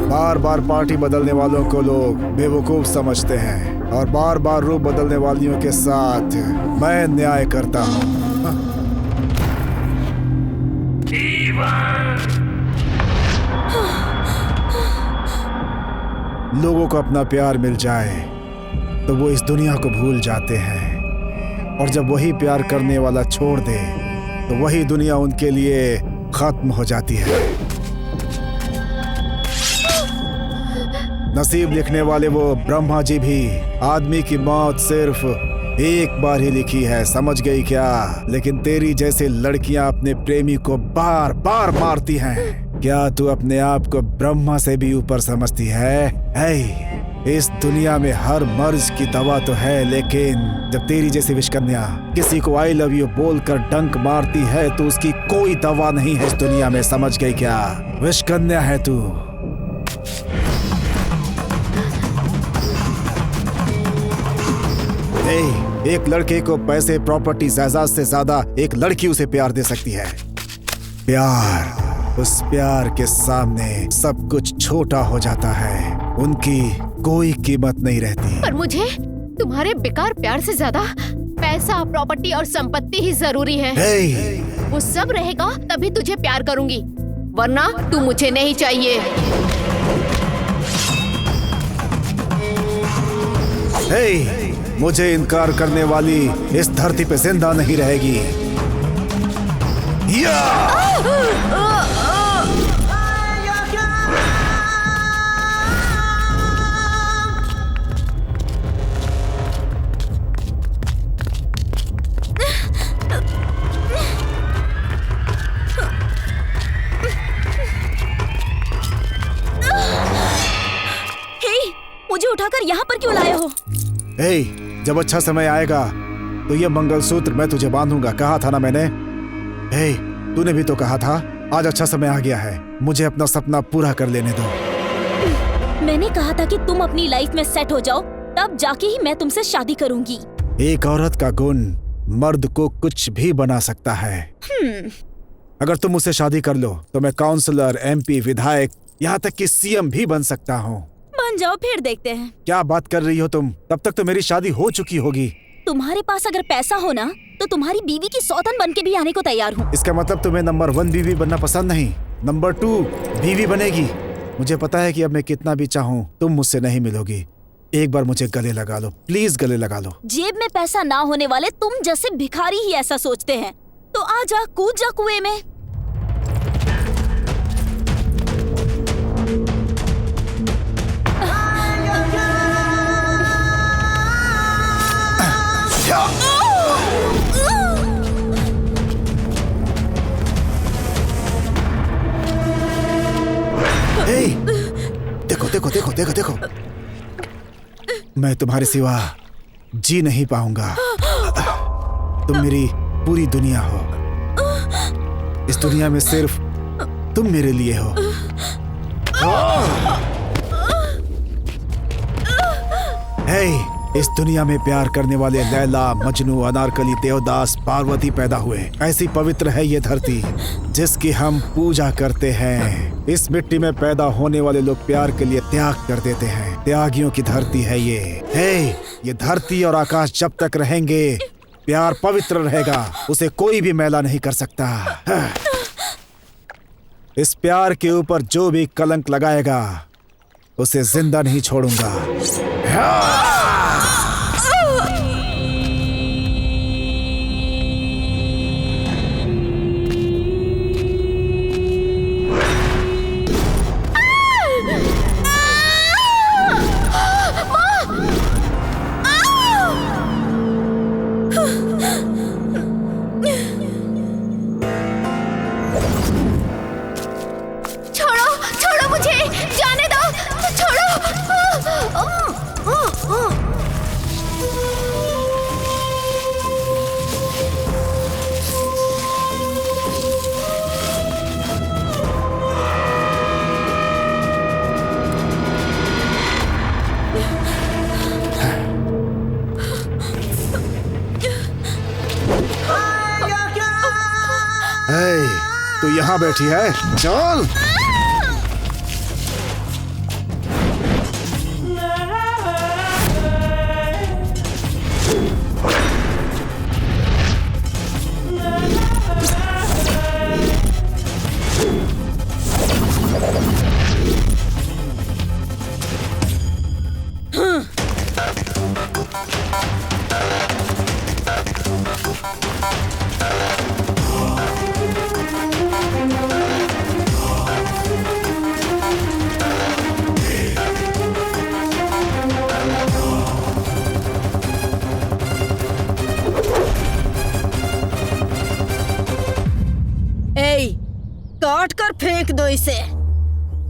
बार बार पार्टी बदलने वालों को लोग बेवकूफ समझते हैं, और बार बार रूप बदलने वालियों के साथ मैं न्याय करता हूँ। लोगों को अपना प्यार मिल जाए तो वो इस दुनिया को भूल जाते हैं, और जब वही प्यार करने वाला छोड़ दे तो वही दुनिया उनके लिए खत्म हो जाती है। नसीब लिखने वाले वो ब्रह्मा जी भी आदमी की मौत सिर्फ एक बार ही लिखी है, समझ गई क्या? लेकिन तेरी जैसे लड़कियां अपने प्रेमी को बार बार मारती हैं। क्या तू अपने आप को ब्रह्मा से भी ऊपर समझती है? इस दुनिया में हर मर्ज की दवा तो है, लेकिन जब तेरी जैसी विषकन्या किसी को आई लव यू बोलकर डंक मारती है तो उसकी कोई दवा नहीं है इस दुनिया में, समझ गई क्या? विषकन्या है तू। एक लड़के को पैसे, प्रॉपर्टी, जायदाद से ज्यादा एक लड़की उसे प्यार दे सकती है। प्यार, उस प्यार के सामने सब कुछ छोटा हो जाता है, उनकी कोई कीमत नहीं रहती। पर मुझे तुम्हारे बेकार प्यार से ज्यादा पैसा, प्रॉपर्टी और संपत्ति ही जरूरी है। वो सब रहेगा तभी तुझे प्यार करूंगी, वरना तू मुझे नहीं चाहिए। मुझे इनकार करने वाली इस धरती पे जिंदा नहीं रहेगी। मुझे उठाकर यहाँ पर क्यों लाए हो? जब अच्छा समय आएगा तो ये मंगलसूत्र मैं तुझे बांधूंगा, कहा था ना मैंने। तूने भी तो कहा था आज अच्छा समय आ गया है, मुझे अपना सपना पूरा कर लेने दो। मैंने कहा था कि तुम अपनी लाइफ में सेट हो जाओ, तब जाके ही मैं तुमसे शादी करूंगी। एक औरत का गुण मर्द को कुछ भी बना सकता है। अगर तुम मुझसे शादी कर लो तो मैं काउंसलर, MP, विधायक, यहाँ तक कि CM भी बन सकता हूँ। बन जाओ, फिर देखते हैं। क्या बात कर रही हो तुम? तब तक तो मेरी शादी हो चुकी होगी। तुम्हारे पास अगर पैसा हो ना तो तुम्हारी बीवी की सौतन बन के भी आने को तैयार हूँ। इसका मतलब तुम्हें नंबर 1 बीवी बनना पसंद नहीं, नंबर 2 बीवी बनेगी। मुझे पता है कि अब मैं कितना भी चाहूँ तुम मुझसे नहीं मिलोगी। एक बार मुझे गले लगा लो, प्लीज गले लगा लो। जेब में पैसा ना होने वाले तुम जैसे भिखारी ही ऐसा सोचते हैं, तो आ जा, कूद जा कुएं में। देखो देखो, मैं तुम्हारे सिवा जी नहीं पाऊंगा। तुम मेरी पूरी दुनिया हो। इस दुनिया में सिर्फ तुम मेरे लिए हो। हे, इस दुनिया में प्यार करने वाले लैला, मजनू, अनारकली, देवदास, पार्वती पैदा हुए। ऐसी पवित्र है ये धरती जिसकी हम पूजा करते हैं। इस मिट्टी में पैदा होने वाले लोग प्यार के लिए त्याग कर देते हैं। त्यागियों की धरती है ये। हे, ये धरती और आकाश जब तक रहेंगे प्यार पवित्र रहेगा। उसे कोई भी मैला नहीं कर सकता। इस प्यार के ऊपर जो भी कलंक लगाएगा उसे जिंदा नहीं छोड़ूंगा। तू यहाँ बैठी है, चल। काट कर फेंक दो इसे।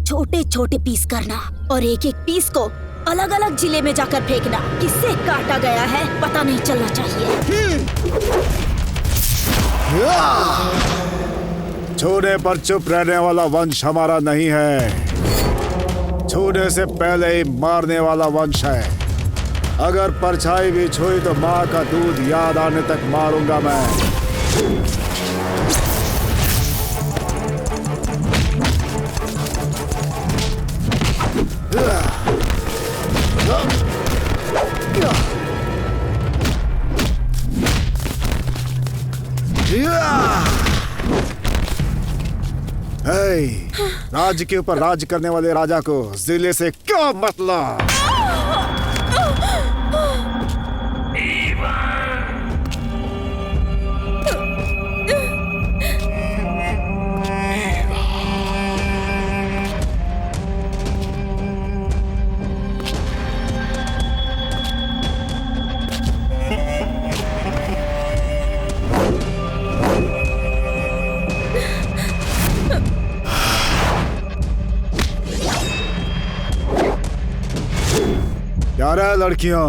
छोटे छोटे पीस करना और एक एक पीस को अलग अलग जिले में जाकर फेंकना। किससे काटा गया है पता नहीं चलना चाहिए। छूने पर चुप रहने वाला वंश हमारा नहीं है। छूने से पहले ही मारने वाला वंश है। अगर परछाई भी छुई तो माँ का दूध याद आने तक मारूंगा मैं। राज्य के ऊपर राज करने वाले राजा को जिले से क्या मतलब? यार लड़कियों,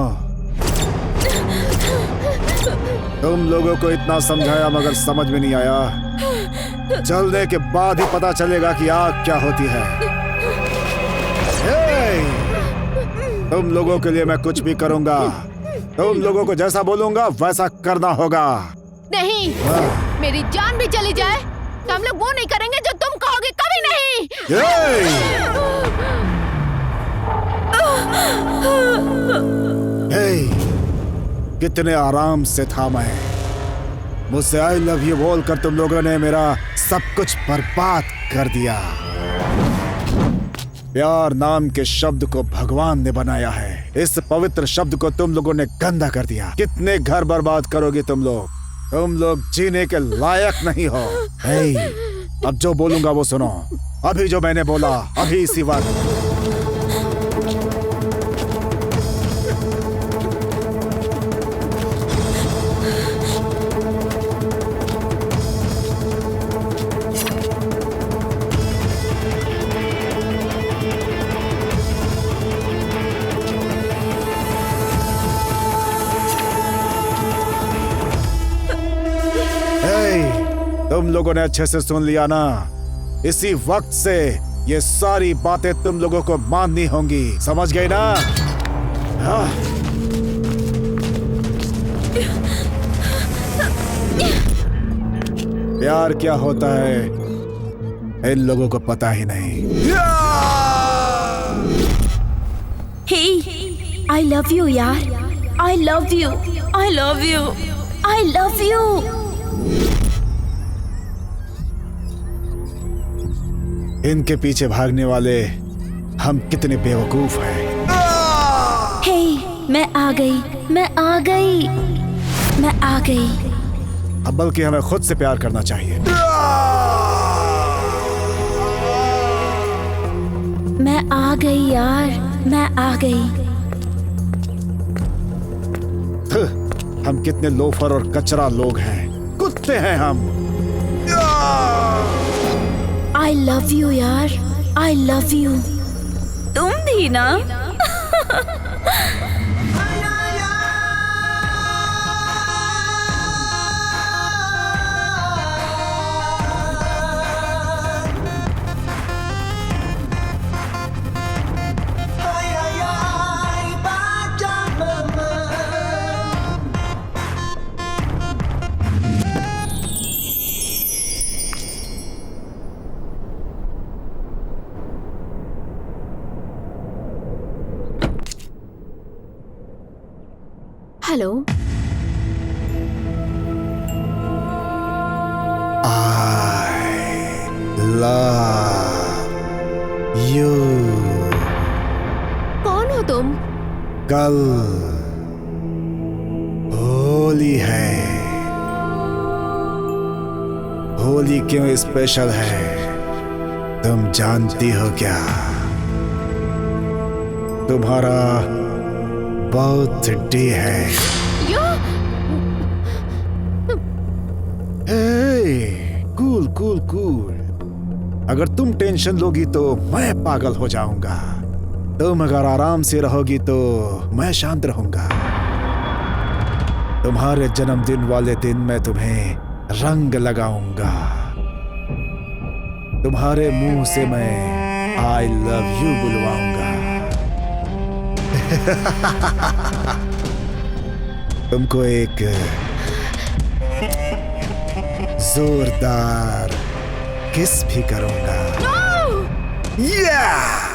तुम लोगों को इतना समझाया मगर समझ में नहीं आया। जलने के बाद ही पता चलेगा कि आग क्या होती है। तुम लोगों के लिए मैं कुछ भी करूंगा। तुम लोगों को जैसा बोलूंगा वैसा करना होगा। नहीं, मेरी जान भी चली जाए तो हम लोग वो नहीं करेंगे जो तुम कहोगे। कभी नहीं। कितने आराम से था मैं। मुझसे आई लव यू बोलकर तुम लोगों ने मेरा सब कुछ बर्बाद कर दिया। प्यार नाम के शब्द को भगवान ने बनाया है। इस पवित्र शब्द को तुम लोगों ने गंदा कर दिया। कितने घर बर्बाद करोगे तुम लोग? तुम लोग जीने के लायक नहीं हो। अब जो बोलूंगा वो सुनो। अभी जो मैंने बोला, अभी इसी वक्त। तुम लोगों ने अच्छे से सुन लिया ना? इसी वक्त से ये सारी बातें तुम लोगों को माननी होंगी, समझ गई ना? हाँ। प्यार क्या होता है इन लोगों को पता ही नहीं। हे, I love you यार, I love you, I love you, I love you। इनके पीछे भागने वाले हम कितने बेवकूफ हैं। हे, मैं आ गई, मैं आ गई, मैं आ गई। अब बल्कि हमें खुद से प्यार करना चाहिए। मैं आ गई यार, मैं आ गई। हम कितने लोफर और कचरा लोग हैं, कुत्ते हैं हम। I love you यार, I love you। तुम भी ना? हेलो। I love you। कौन हो तुम? कल होली है। होली क्यों स्पेशल है तुम जानती हो क्या? तुम्हारा बर्थडे है। Cool cool cool. अगर तुम टेंशन लोगी तो मैं पागल हो जाऊंगा। तुम अगर आराम से रहोगी तो मैं शांत रहूंगा। तुम्हारे जन्मदिन वाले दिन मैं तुम्हें रंग लगाऊंगा। तुम्हारे मुंह से मैं आई लव यू बुलवाऊंगा। तुमको एक जोरदार किस भी करूंगा। Yeah!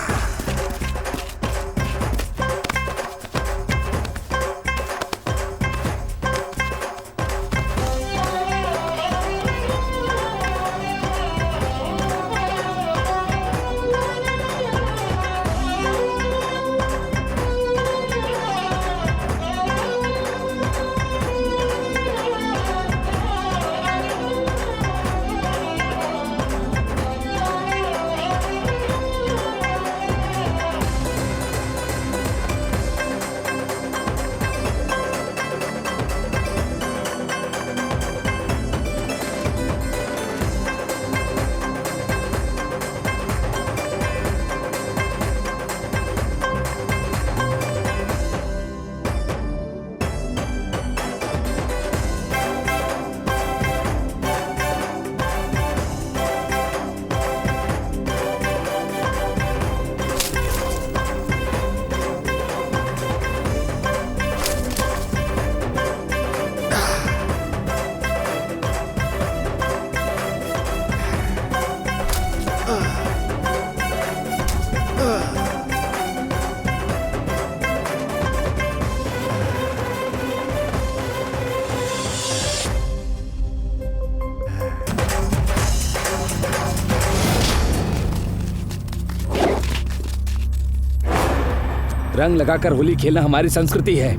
रंग लगाकर होली खेलना हमारी संस्कृति है।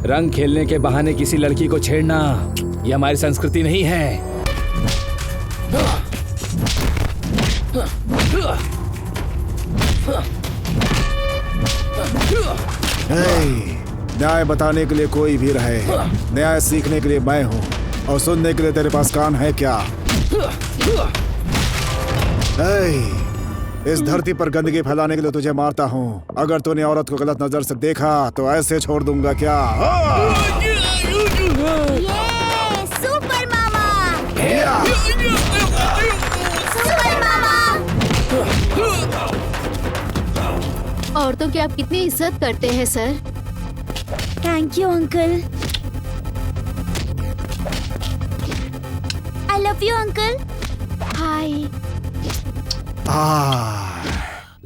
रंग खेलने के बहाने किसी लड़की को छेड़ना ये हमारी संस्कृति नहीं है। न्याय बताने के लिए कोई भी रहे, न्याय सीखने के लिए मैं हूँ और सुनने के लिए तेरे पास कान है क्या? इस धरती पर गंदगी फैलाने के लिए तुझे मारता हूँ। अगर तूने औरत को गलत नजर से देखा तो ऐसे छोड़ दूंगा क्या? ये सुपर मामा। औरतों की आप कितनी इज्जत करते हैं sir. Thank you uncle. I love you uncle. Hi.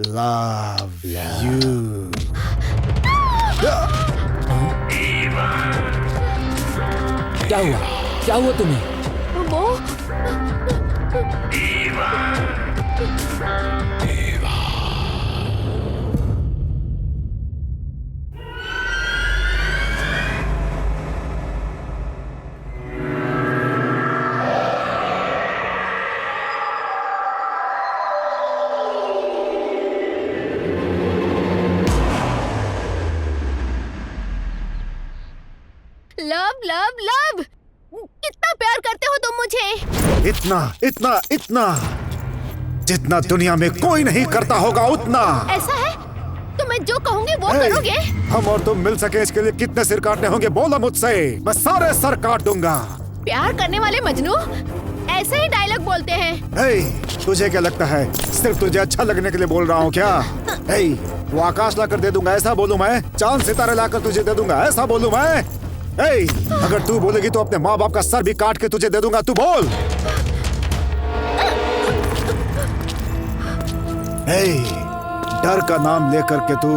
Love you. क्या हुआ? क्या हुआ तुम्हें? वो लव लव लव, कितना प्यार करते हो तुम मुझे। इतना इतना इतना जितना दुनिया में कोई नहीं करता होगा उतना। ऐसा है तो मैं जो कहूँगी वो करोगे? हम और तुम मिल सके इसके लिए कितने सिर काटने होंगे बोलो मुझसे, मैं सारे सर काट दूंगा। प्यार करने वाले मजनू ऐसे ही डायलॉग बोलते हैं। तुझे क्या लगता है सिर्फ तुझे अच्छा लगने के लिए बोल रहा हूँ क्या? वो आकाश लाकर दे दूंगा ऐसा बोलूं मैं? चांद सितारे लाकर तुझे दे दूंगा ऐसा बोलूं मैं? अगर तू बोलेगी तो अपने माँ बाप का सर भी काट के तुझे दे दूंगा, तू बोल। डर का नाम लेकर के तू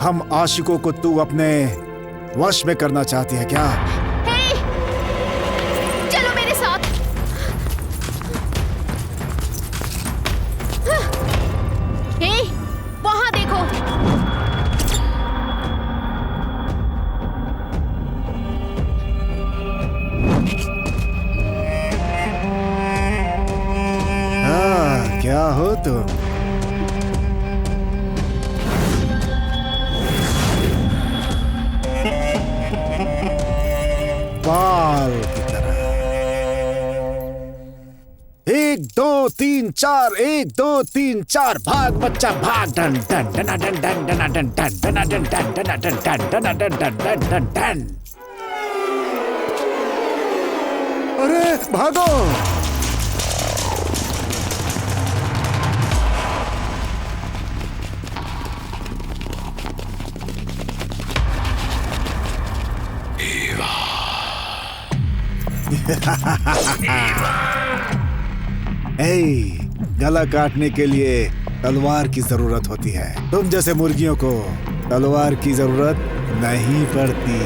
हम आशिकों को तू अपने वश में करना चाहती है क्या? चलो मेरे साथ। वहां देखो। क्या हो तुम? बाल की तरह। 1 2 3 4 1 2 3 4 भाग बच्चा भाग। Done done done done done done done done done done done done done done done done done done done. अरे भागो। गला काटने के लिए तलवार की जरूरत होती है, तुम जैसे मुर्गियों को तलवार की जरूरत नहीं पड़ती।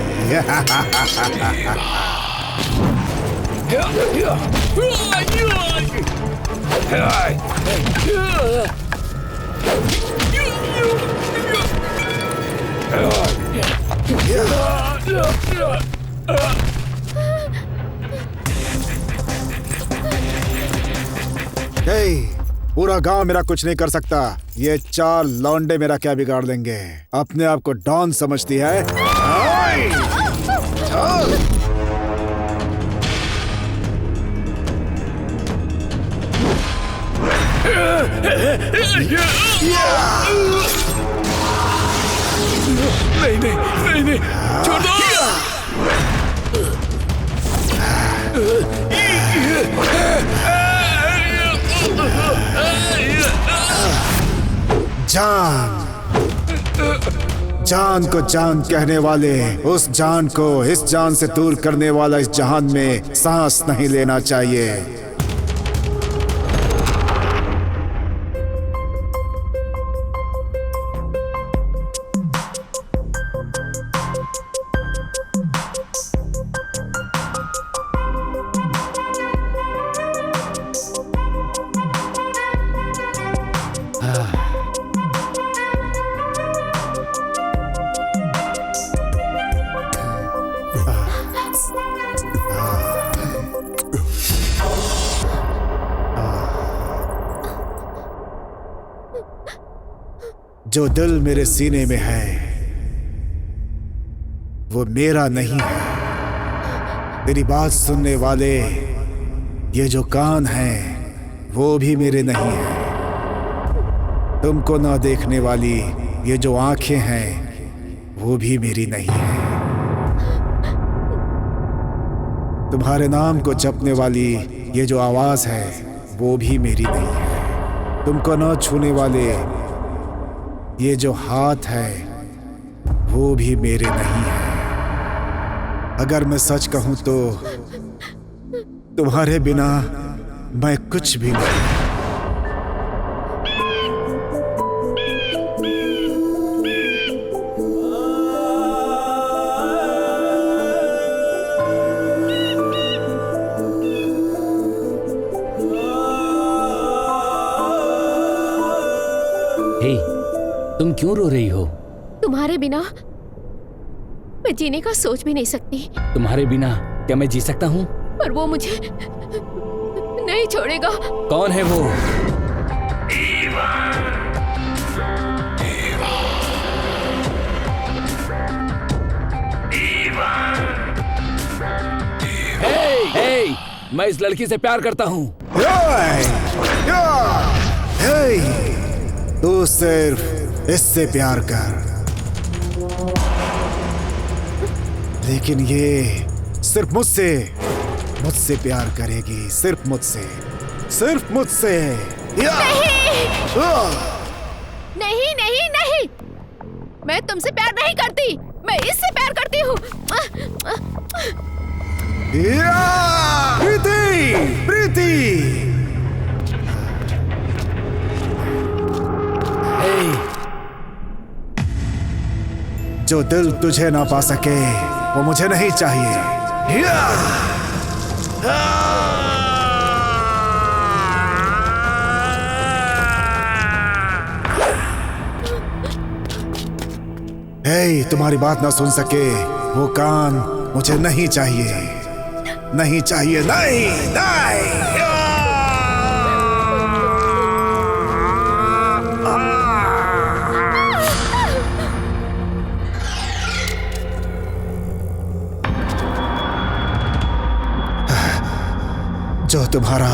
पूरा गांव मेरा कुछ नहीं कर सकता, ये 4 लौंडे मेरा क्या बिगाड़ लेंगे? अपने आप को डॉन समझती है? नहीं नहीं नहीं नहीं, छोड़ दो। जान को जान कहने वाले उस जान को इस जान से दूर करने वाला इस जहान में सांस नहीं लेना चाहिए। जो दिल मेरे सीने में है वो मेरा नहीं है। तेरी बात सुनने वाले ये जो कान हैं वो भी मेरे नहीं है। तुमको ना देखने वाली ये जो आंखें हैं वो भी मेरी नहीं है। तुम्हारे नाम को जपने वाली ये जो आवाज है वो भी मेरी नहीं है। तुमको ना छूने वाले ये जो हाथ है वो भी मेरे नहीं है। अगर मैं सच कहूं तो तुम्हारे बिना मैं कुछ भी नहीं। हे, तुम क्यों रो रही हो? तुम्हारे बिना मैं जीने का सोच भी नहीं सकती। तुम्हारे बिना क्या मैं जी सकता हूँ? पर वो मुझे नहीं छोड़ेगा। कौन है वो? हे, मैं इस लड़की से प्यार करता हूँ। तू सिर्फ इससे प्यार कर, लेकिन ये सिर्फ मुझसे प्यार करेगी, सिर्फ मुझसे। नहीं नहीं नहीं, मैं तुमसे प्यार नहीं करती, मैं इससे प्यार करती हूँ। प्रीति, जो दिल तुझे ना पा सके वो मुझे नहीं चाहिए। तुम्हारी बात ना सुन सके वो कान मुझे नहीं चाहिए, नहीं। जो तुम्हारा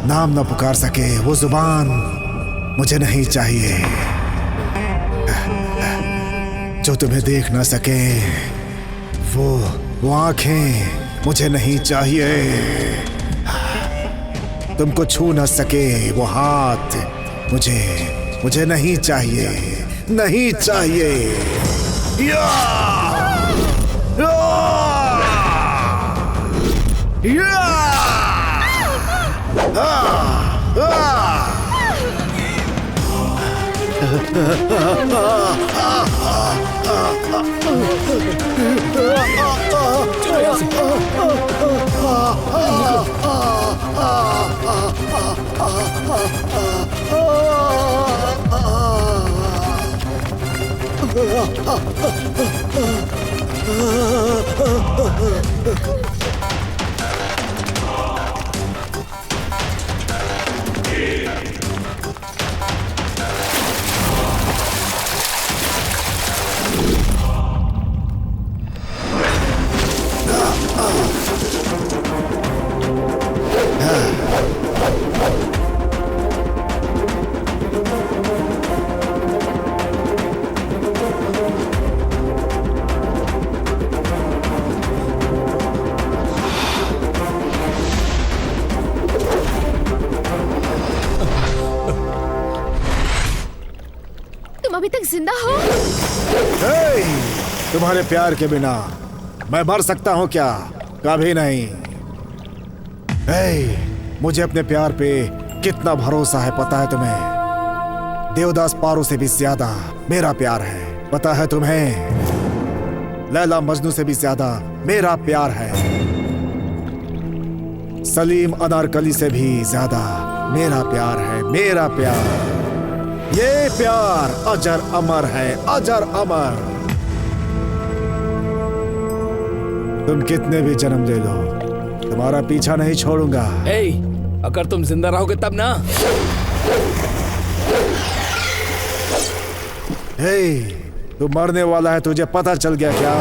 नाम न पुकार सके वो जुबान मुझे नहीं चाहिए। जो तुम्हें देख ना सके वो आंखें मुझे नहीं चाहिए। तुमको छू ना सके वो हाथ मुझे नहीं चाहिए, नहीं चाहिए। अभी तक जिंदा हो? तुम्हारे प्यार के बिना मैं मर सकता हूँ क्या? कभी नहीं। मुझे अपने प्यार पे कितना भरोसा है पता है तुम्हें? देवदास पारो से भी ज्यादा मेरा प्यार है, पता है तुम्हें? लैला मजनू से भी ज्यादा मेरा प्यार है, सलीम अनारकली से भी ज्यादा मेरा प्यार है, मेरा प्यार। ये प्यार अजर अमर है, अजर अमर। तुम कितने भी जन्म ले लो, तुम्हारा पीछा नहीं छोड़ूंगा। अगर तुम जिंदा रहोगे तब ना। तू मरने वाला है, तुझे पता चल गया क्या?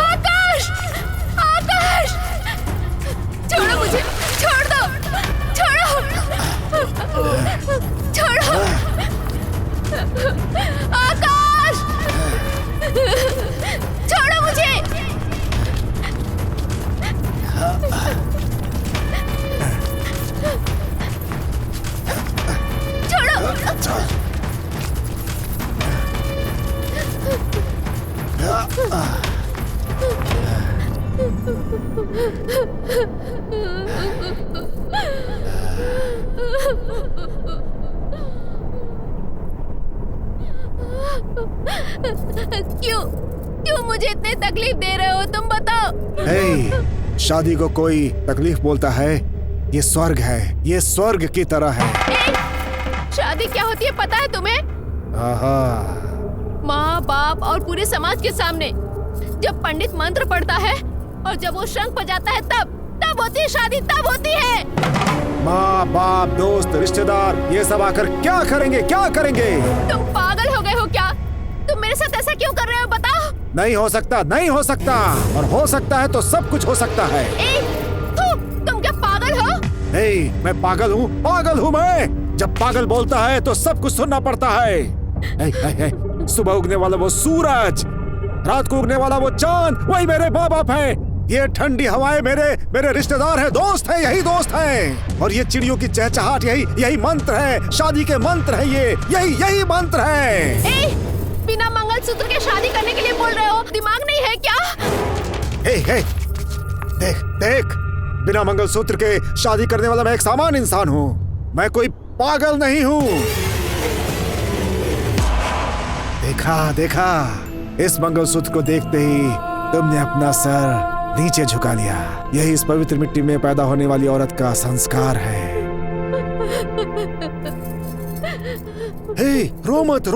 आकाश! आकाश! छोड़ो मुझे, छोड़ दो, छोड़ो, छोड़ो, आकाश! छोड़ो मुझे। क्यों क्यों मुझे इतनी तकलीफ दे रहे हो तुम बताओ। हे, शादी को कोई तकलीफ बोलता है? ये स्वर्ग है, ये स्वर्ग की तरह है। शादी क्या होती है पता है तुम्हें? आहा। माँ बाप और पूरे समाज के सामने जब पंडित मंत्र पढ़ता है और जब वो शंख बजाता है तब होती है शादी, तब होती है। माँ बाप दोस्त रिश्तेदार ये सब आकर क्या करेंगे, क्या करेंगे? तुम पागल हो गए हो क्या? तुम मेरे साथ ऐसा क्यों कर रहे हो बताओ? नहीं हो सकता, नहीं हो सकता, और हो सकता है तो सब कुछ हो सकता है। तुम क्या पागल हो? मैं पागल हूँ मैं। जब पागल बोलता है तो सब कुछ सुनना पड़ता है। सुबह उगने वाला वो सूरज, रात को उगने वाला वो चांद, वही मेरे माँ बाप है। ये ठंडी हवाएं मेरे रिश्तेदार हैं, दोस्त हैं, यही दोस्त हैं। और ये चिड़ियों की चहचहाट यही मंत्र है, शादी के मंत्र है, यही मंत्र है। बिना मंगलसूत्र के शादी करने के लिए बोल रहे हो? दिमाग नहीं है क्या? देख, बिना मंगलसूत्र के शादी करने वाला मैं एक सामान्य इंसान हूँ, मैं कोई पागल नहीं हूँ। देखा, इस मंगलसूत्र को देखते ही तुमने अपना सर नीचे झुका लिया। यही इस पवित्र मिट्टी में पैदा होने वाली औरत का संस्कार है। रो मत।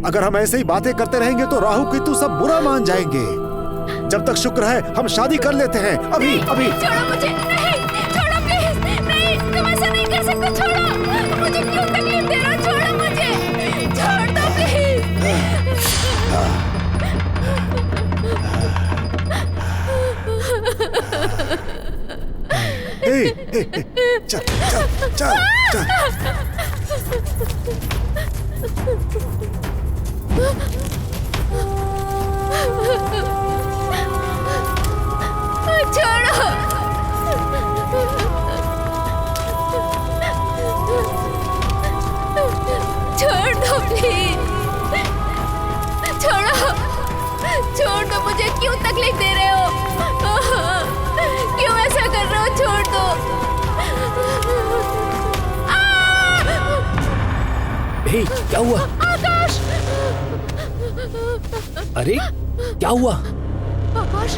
अगर हम ऐसे ही बातें करते रहेंगे तो राहु केतु सब बुरा मान जाएंगे। जब तक शुक्र है हम शादी कर लेते हैं, अभी। छोड़ो मुझे, नहीं, छोड़ो प्लीज, नहीं, तुम ऐसा नहीं कर सकते, छोड़ो मुझे, क्यों तकलीफ दे रहे हो? छोड़ो मुझे, छोड़ दो प्लीज। चल। छोड़ दो प्लीज, छोड़ दो मुझे, क्यों तकलीफ दे रहे हो? क्यों ऐसा कर रहे हो? छोड़ दो। क्या हुआ? आकाश! अरे क्या हुआ? आकाश,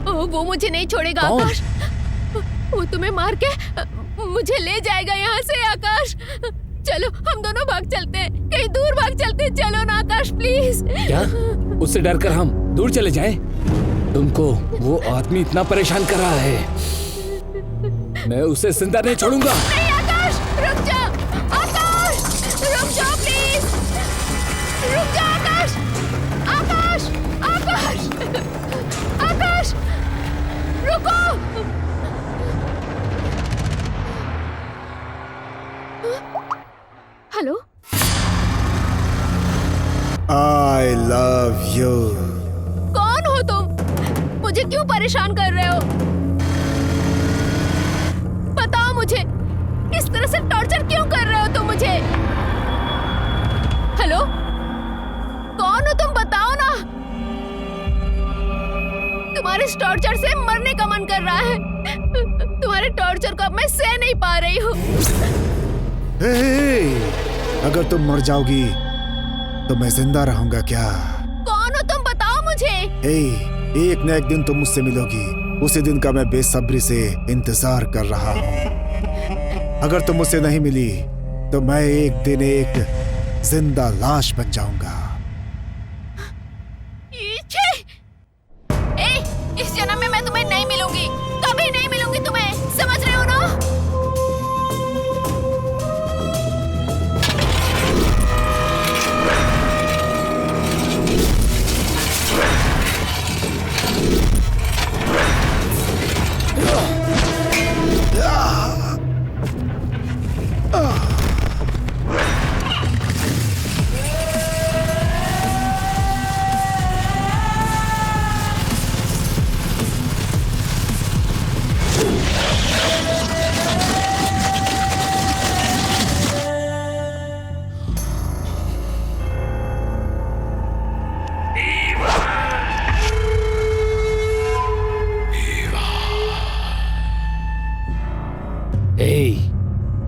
वो मुझे नहीं छोड़ेगा। कौन? आकाश, वो तुम्हें मार के मुझे ले जाएगा यहाँ से। आकाश, चलो हम दोनों भाग चलते हैं, कहीं दूर भाग चलते हैं। चलो ना आकाश प्लीज। क्या? उससे डरकर हम दूर चले जाएं? तुमको वो आदमी इतना परेशान कर रहा है, मैं उसे जिंदा नहीं छोड़ूंगा। नहीं आकाश, रुक जा। आकाश, रुक जाओ प्लीज, रुक जा आकाश। आकाश, रुको। Hello, I love you। कौन हो तुम? मुझे क्यों परेशान कर रहे हो? बताओ मुझे, इस तरह से टॉर्चर क्यों कर रहे हो तुम मुझे? हेलो, कौन हो तुम? बताओ ना। तुम्हारे इस टॉर्चर से मरने का मन कर रहा है। तुम्हारे टॉर्चर को अब मैं सह नहीं पा रही हूँ। अगर तुम मर जाओगी तो मैं जिंदा रहूंगा क्या? कौन हो तुम? बताओ मुझे। एक न एक दिन तुम मुझसे मिलोगी, उसी दिन का मैं बेसब्री से इंतजार कर रहा हूँ। अगर तुम मुझसे नहीं मिली तो मैं एक दिन एक जिंदा लाश बन जाऊंगा। इस जन्म में मैं तुम्हें नहीं मिलूंगी, कभी नहीं मिलूंगी तुम्हें, समझ रहे हो ना?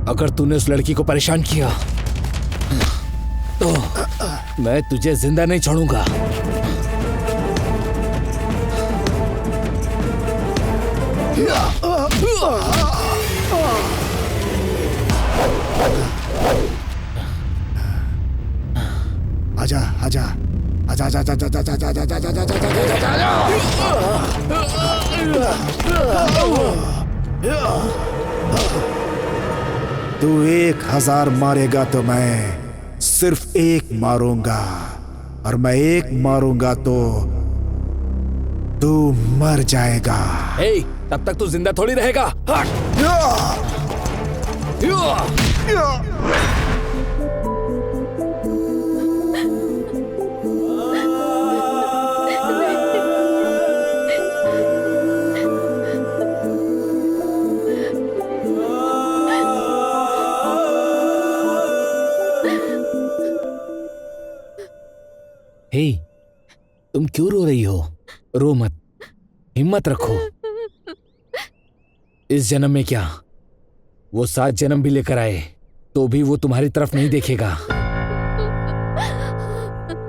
अगर तूने उस लड़की को परेशान किया तो मैं तुझे जिंदा नहीं छोड़ूंगा। आजा आजा आजा आजा आजा आजा आजा आजा आजा आजा आजा तू 1000 मारेगा तो मैं सिर्फ एक मारूंगा, और मैं एक मारूंगा तो तू मर जाएगा। तब तक तू जिंदा थोड़ी रहेगा। तुम क्यों रो रही हो? रो मत, हिम्मत रखो। इस जन्म में क्या, वो 7 जन्म भी लेकर आए तो भी वो तुम्हारी तरफ नहीं देखेगा।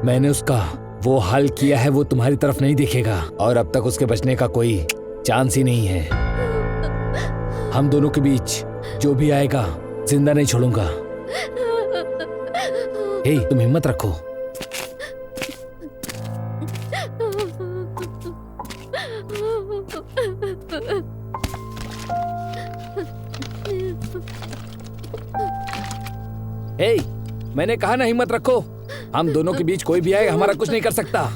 मैंने उसका वो हाल किया है, वो तुम्हारी तरफ नहीं देखेगा, और अब तक उसके बचने का कोई चांस ही नहीं है। हम दोनों के बीच जो भी आएगा जिंदा नहीं छोड़ूंगा। तुम हिम्मत रखो। मैंने कहा ना हिम्मत रखो। हम दोनों के बीच कोई भी आए हमारा कुछ नहीं कर सकता।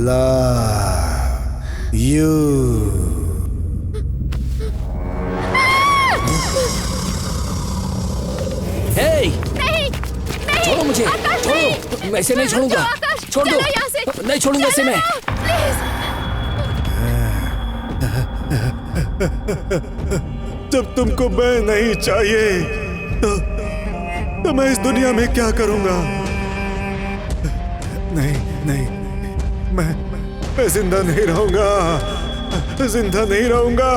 love you. Hey! नहीं, नहीं, छोड़ो मुझे, छोड़ो, मैं इसे नहीं छोड़ूंगा, छोड़ दो, नहीं छोड़ूंगा इसे मैं। जब तुमको मैं नहीं चाहिए तो मैं इस दुनिया में क्या करूंगा? नहीं नहीं, मैं जिंदा नहीं रहूंगा, जिंदा नहीं रहूंगा,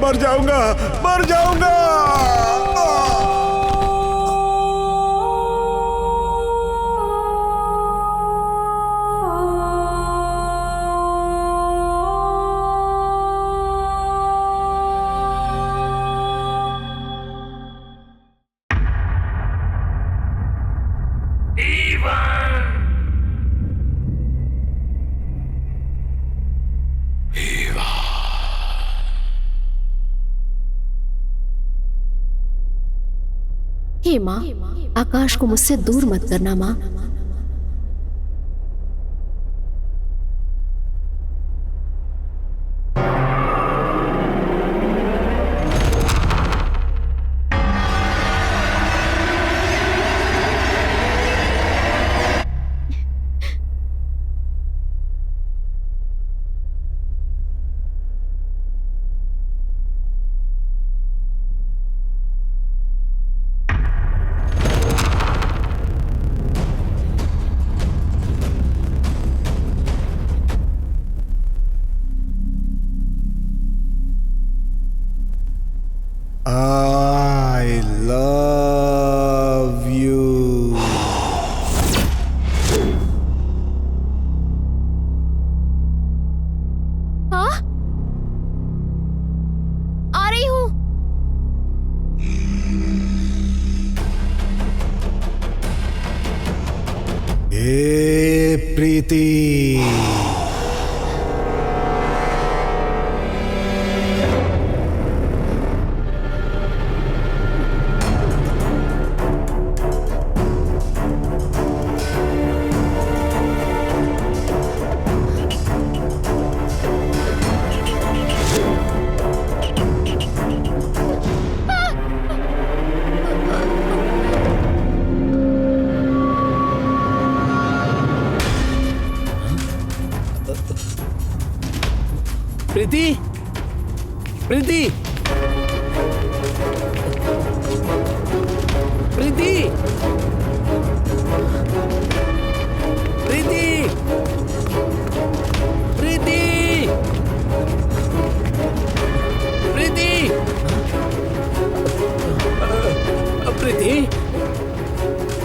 मर जाऊंगा, मर जाऊंगा। हे माँ, आकाश को मुझसे दूर मत करना माँ। I love you. हाँ? आ रही हूँ। हे प्रीति,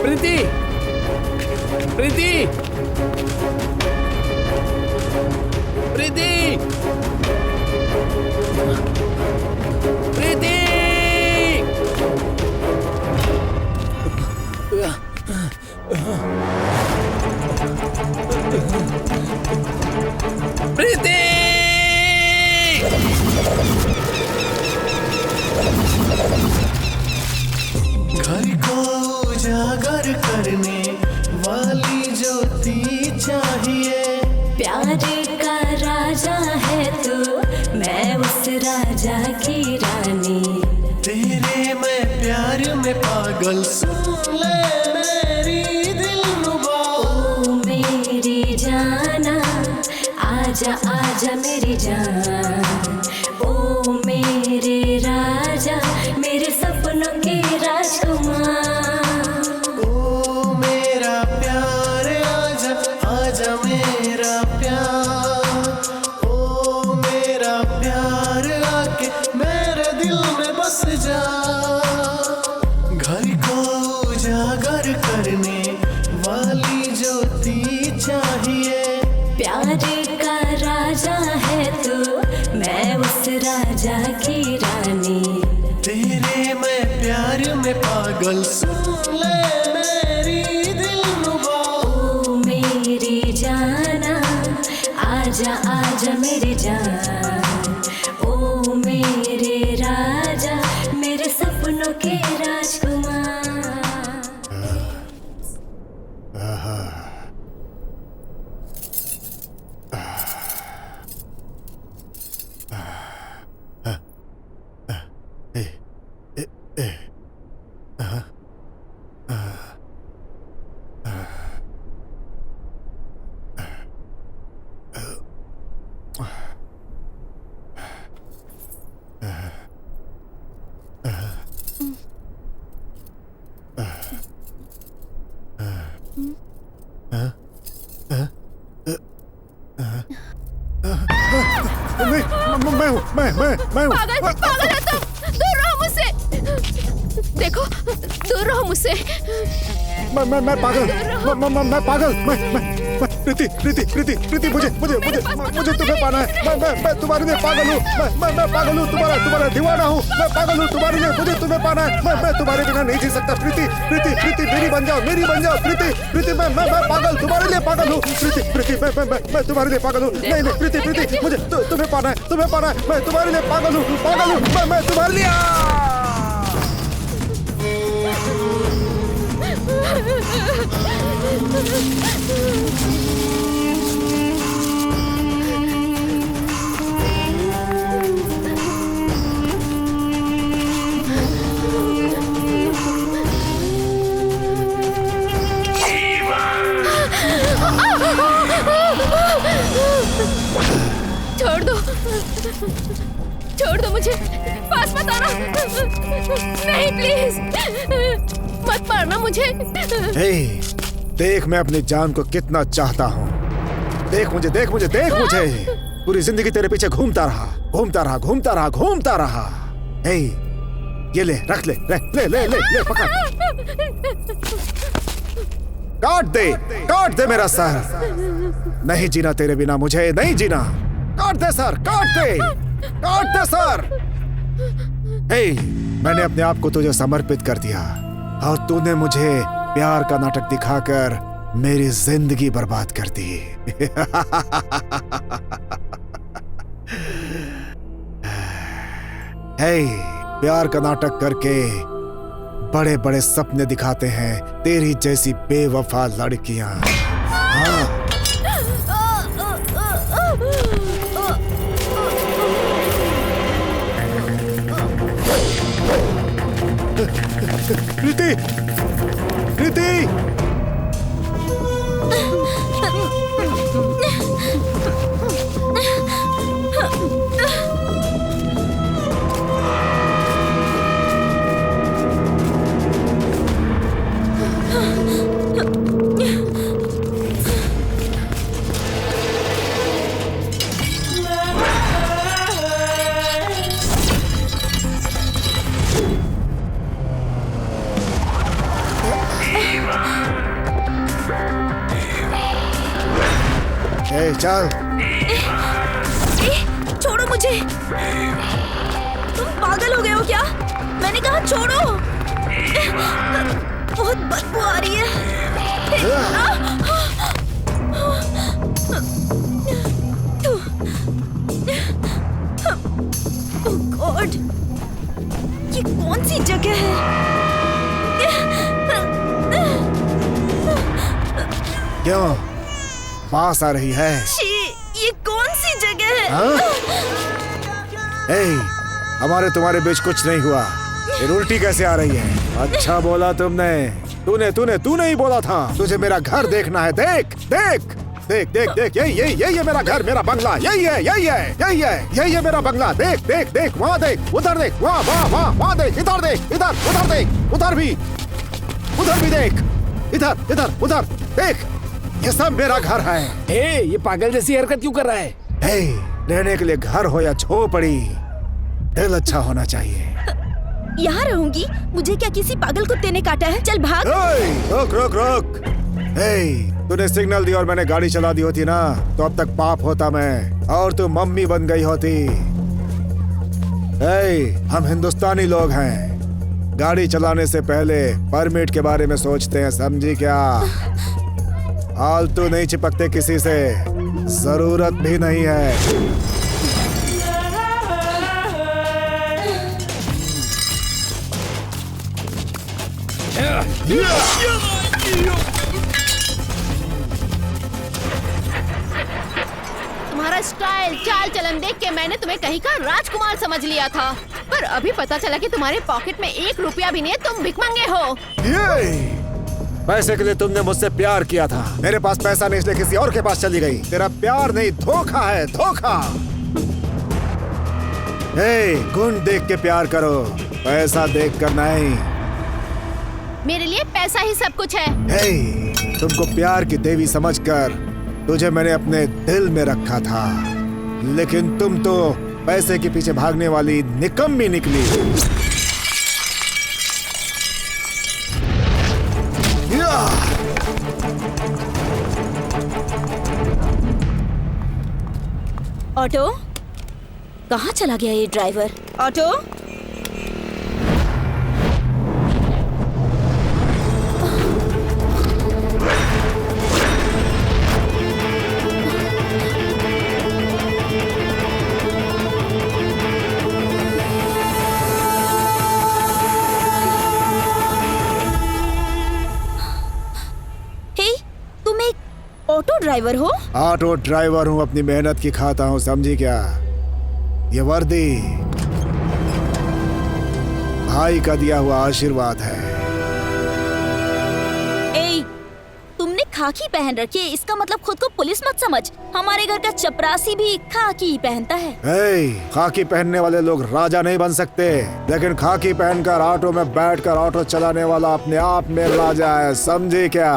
प्रीति, प्रीति, प्रीति, प्रीति। प्रीति! घर को उजागर करने वाली ज्योति चाहिए। प्यार का राजा है तू, मैं उस राजा की रानी। तेरे मैं प्यार में पागल, सुन ले मेरी दिलरुबा। ओ मेरी जाना, आजा आजा मेरी जान। ओ मेरे राजा, मेरे सपनों के राजकुमार। ओ मेरा प्यार, आजा आजा मेरा प्यार। ओ मेरा प्यार, आके मेरे दिल में बस जा। घर को उजागर करने वाली ज्योति चाहिए। प्यार का राजा है तू, मैं उस राजा की रानी। तेरे मैं प्यार में पागल, सुन ले मेरी दिलरुबा। ओ मेरी जाना, आजा आजा मेरी जान। ओ मेरे राजा, मेरे सपनों के राजकुमार। मैं हूँ। पागल पागल हो तुम, दूर रहो मुझसे। देखो, दूर रहो मुझसे। मैं पागल, मैं प्रीति, प्रीति, प्रीति, प्रीति, मुझे तुम्हें पाना है। मैं तुम्हारे लिए पागल हूँ। मैं पागल हूँ, तुम्हारा दीवाना हूँ। मैं पागल हूँ तुम्हारे लिए, मुझे तुम्हें पाना है। मैं तुम्हारे बिना नहीं जी सकता। प्रीति, प्रीति, प्रीति, मेरी बन जाओ, प्रीति, प्रीति, मैं पागल, तुम्हारे लिए पागल हूँ। प्रीति, मैं तुम्हारे लिए पागल हूँ। नहीं, प्रीति, मुझे तुम्हें पाना है। मैं तुम्हारे लिए पागल हूँ, मैं तुम्हारे लिए। छोड़ दो मुझे, पास मत आना। नहीं प्लीज, मत मारना मुझे। हे, देख मैं अपनी जान को कितना चाहता हूँ। देख मुझे। पूरी जिंदगी तेरे पीछे घूमता रहा। हे, ये ले, रख ले, पकड़। काट दे मेरा सर। नहीं जीना तेरे बिना, मुझे नहीं जीना। काट दे सर। हे, मैंने अपने आप को तुझे समर्पित कर दिया और तूने मुझे प्यार का नाटक दिखाकर मेरी जिंदगी बर्बाद कर दी। हे, प्यार का नाटक करके बड़े बड़े सपने दिखाते हैं तेरी जैसी बेवफा लड़कियां। हाँ, प्रीति, चल। छोड़ो मुझे। तुम पागल हो गए हो क्या? मैंने कहा छोड़ो। बहुत बदबू आ रही है। ओह गॉड, ये कौन सी जगह है? क्यों पास आ रही है? छी, ये कौन सी जगह है? ए, हमारे तुम्हारे बीच कुछ नहीं हुआ। फिर उल्टी कैसे आ रही है? अच्छा बोला तुमने। तूने ही बोला था। तुझे मेरा घर देखना है। देख देख देख देख देख, यही है मेरा घर, मेरा बंगला। यही है मेरा बंगला। देख देख देख, वहाँ देख, उधर देख, वहाँ देख, इधर देख, उधर देख, उधर भी देख, इधर उधर देख। ये सब मेरा घर है। ये पागल जैसी हरकत क्यों कर रहा है? रहने के लिए घर हो या झोपड़ी, दिल अच्छा होना चाहिए। यहाँ रहूंगी। मुझे क्या किसी पागल कुत्ते ने काटा है? चल भाग। रोक। तूने सिग्नल दी और मैंने गाड़ी चला दी होती ना, तो अब तक पाप होता मैं और तू मम्मी बन गई होती। हम हिंदुस्तानी लोग हैं। गाड़ी चलाने से पहले परमिट के बारे में सोचते हैं, समझी क्या? फालतू नहीं चिपकते किसी से, जरूरत भी नहीं है। तुम्हारा स्टाइल चाल चलन देख के मैंने तुम्हें कहीं का राजकुमार समझ लिया था, पर अभी पता चला कि तुम्हारे पॉकेट में 1 रुपया भी नहीं है। तुम भिखमंगे हो। पैसे के लिए तुमने मुझसे प्यार किया था। मेरे पास पैसा नहीं, इसलिए किसी और के पास चली गई। तेरा प्यार नहीं, धोखा है, धोखा। गुण देख के प्यार करो, पैसा देख कर नहीं। मेरे लिए पैसा ही सब कुछ है। तुमको प्यार की देवी समझकर तुझे मैंने अपने दिल में रखा था, लेकिन तुम तो पैसे के पीछे भागने वाली निकम्मी निकली। ऑटो, कहाँ चला गया ये ड्राइवर? ऑटो, ऑटो ड्राइवर हो? ऑटो ड्राइवर हूँ, अपनी मेहनत की खाता हूँ, समझी क्या? ये वर्दी भाई का दिया हुआ आशीर्वाद है। तुमने खाकी पहन रखी है, इसका मतलब खुद को पुलिस मत समझ। हमारे घर का चपरासी भी खाकी पहनता है। खाकी पहनने वाले लोग राजा नहीं बन सकते, लेकिन खाकी पहनकर ऑटो में बैठकर ऑटो चलाने वाला अपने आप में राजा है, समझे क्या?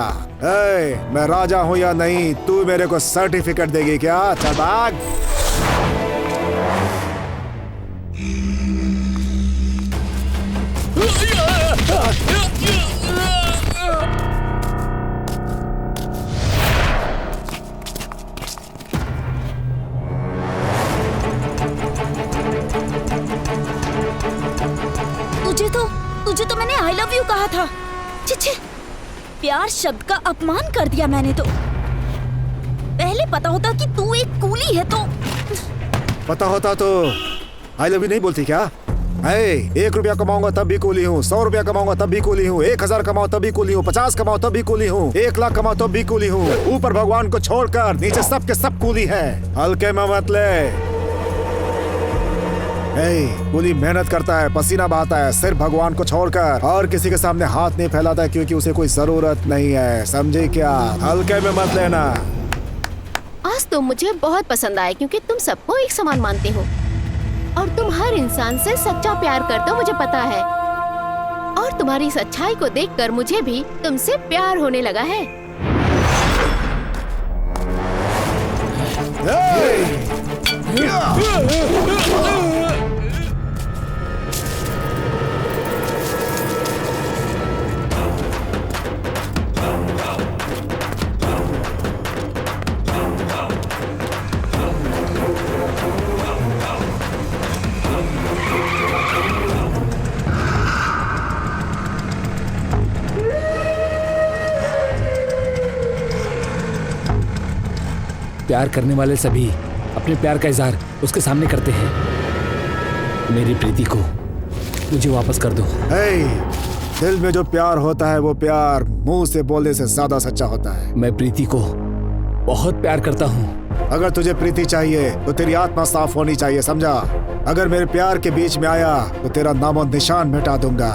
मैं राजा हूँ या नहीं, तू मेरे को सर्टिफिकेट देगी क्या? चल भाग। तुझे तो मैंने आई लव यू कहा था। छे, प्यार शब्द का अपमान कर दिया मैंने तो। पहले पता होता कि तू एक कूली है तो। पता होता तो आई लव यू नहीं बोलती क्या? 1 रुपया कमाऊंगा तब भी कूली हूँ, 100 रुपया कमाऊंगा तब भी कूली हूँ, 1000 कमाओ तब भी कूली हूँ, 50 कमाओ तब भी कूली हूँ, 1 लाख कमाओ तब भी कूली हूँ। ऊपर भगवान को छोड़कर नीचे सब के सब कूली है। हल्के में मत ले। कूली मेहनत करता है, पसीना बहाता है, सिर्फ भगवान को छोड़कर और किसी के सामने हाथ नहीं फैलाता है, क्योंकि उसे कोई जरूरत नहीं है, समझे क्या? हल्के में मत लेना। आज तुम मुझे बहुत पसंद आए, क्योंकि तुम सबको एक समान मानते हो और तुम हर इंसान से सच्चा प्यार करते हो, मुझे पता है। और तुम्हारी सच्चाई को देखकर मुझे भी तुमसे प्यार होने लगा है। प्यार करने वाले सभी अपने प्यार का इजहार उसके सामने करते हैं। मेरी प्रीति को मुझे वापस कर दो। दिल में जो प्यार होता है वो प्यार मुंह से बोलने से ज्यादा सच्चा होता है। मैं प्रीति को बहुत प्यार करता हूँ। अगर तुझे प्रीति चाहिए तो तेरी आत्मा साफ होनी चाहिए, समझा? अगर मेरे प्यार के बीच में आया तो तेरा नामो निशान मिटा दूंगा।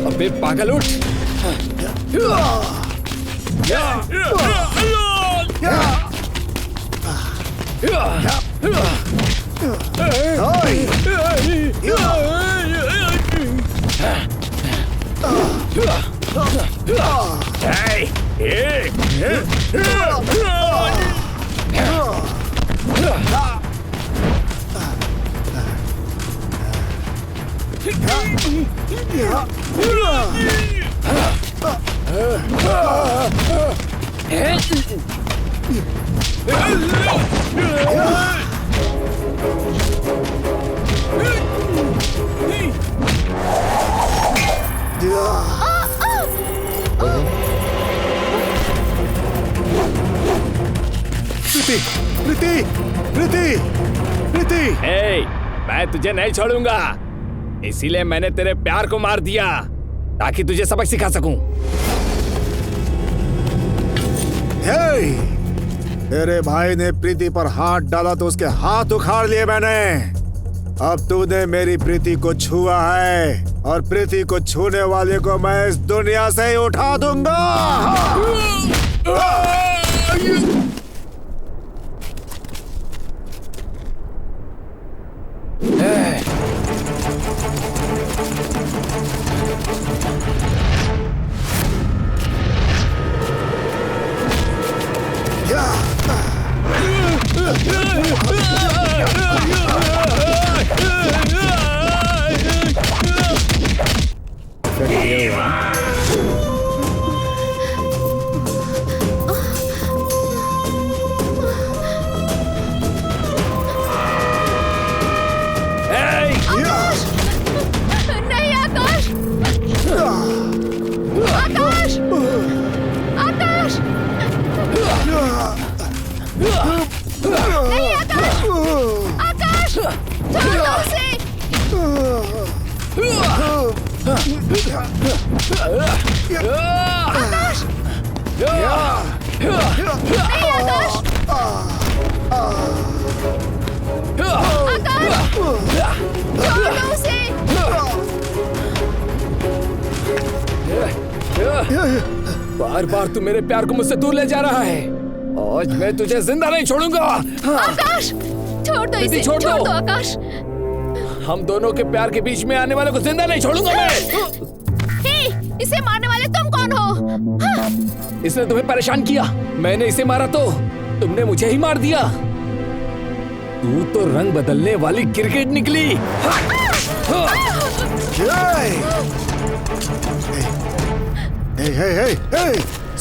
अबे पागल उठ। प्रीति, प्रीति, प्रीति। मैं तुझे नहीं छोड़ूंगा, इसीलिए मैंने तेरे प्यार को मार दिया ताकि तुझे सबक सिखा सकूं। तेरे भाई ने प्रीति पर हाथ डाला तो उसके हाथ उखाड़ लिए मैंने। अब तूने मेरी प्रीति को छुआ है और प्रीति को छूने वाले को मैं इस दुनिया से ही उठा दूंगा। बार बार तू मेरे प्यार को मुझसे दूर ले जा रहा है। आज मैं तुझे जिंदा नहीं छोड़ूंगा। आकाश, छोड़ दो इसे, छोड़ दो आकाश। हम दोनों के प्यार के बीच में आने वाले को जिंदा नहीं छोड़ूंगा मैं। इसे मारने वाले तुम कौन हो? इसने तुम्हें परेशान किया, मैंने इसे मारा तो तुमने मुझे ही मार दिया। तू तो रंग बदलने वाली क्रिकेट निकली।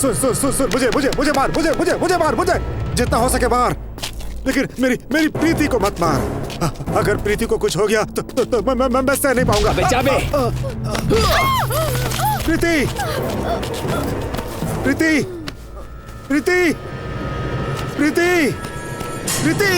सुन सुन सुन सुन, मुझे मार, मुझे मार, मुझे जितना हो सके मार, लेकिन मेरी प्रीति को मत मार। अगर प्रीति को कुछ हो गया तो मैं सह नहीं पाऊंगा। प्रीति, प्रीति, प्रीति, प्रीति, प्रीति।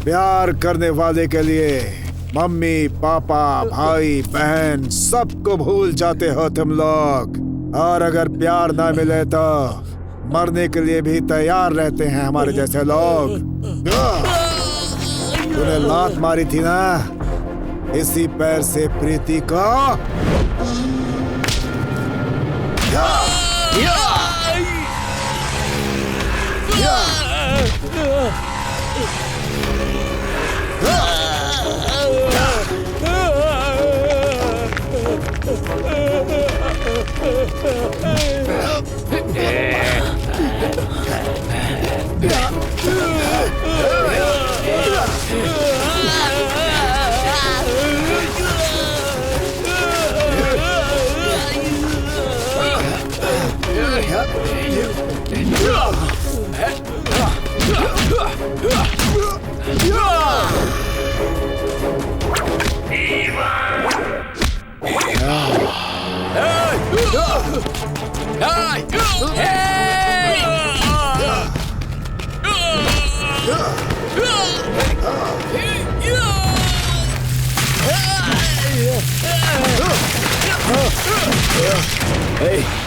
प्यार करने वाले के लिए मम्मी, पापा, भाई, बहन सबको भूल जाते हो तुम लोग। और अगर प्यार ना मिले तो मरने के लिए भी तैयार रहते हैं हमारे जैसे लोग। तूने लात मारी थी ना इसी पैर से प्रीति को।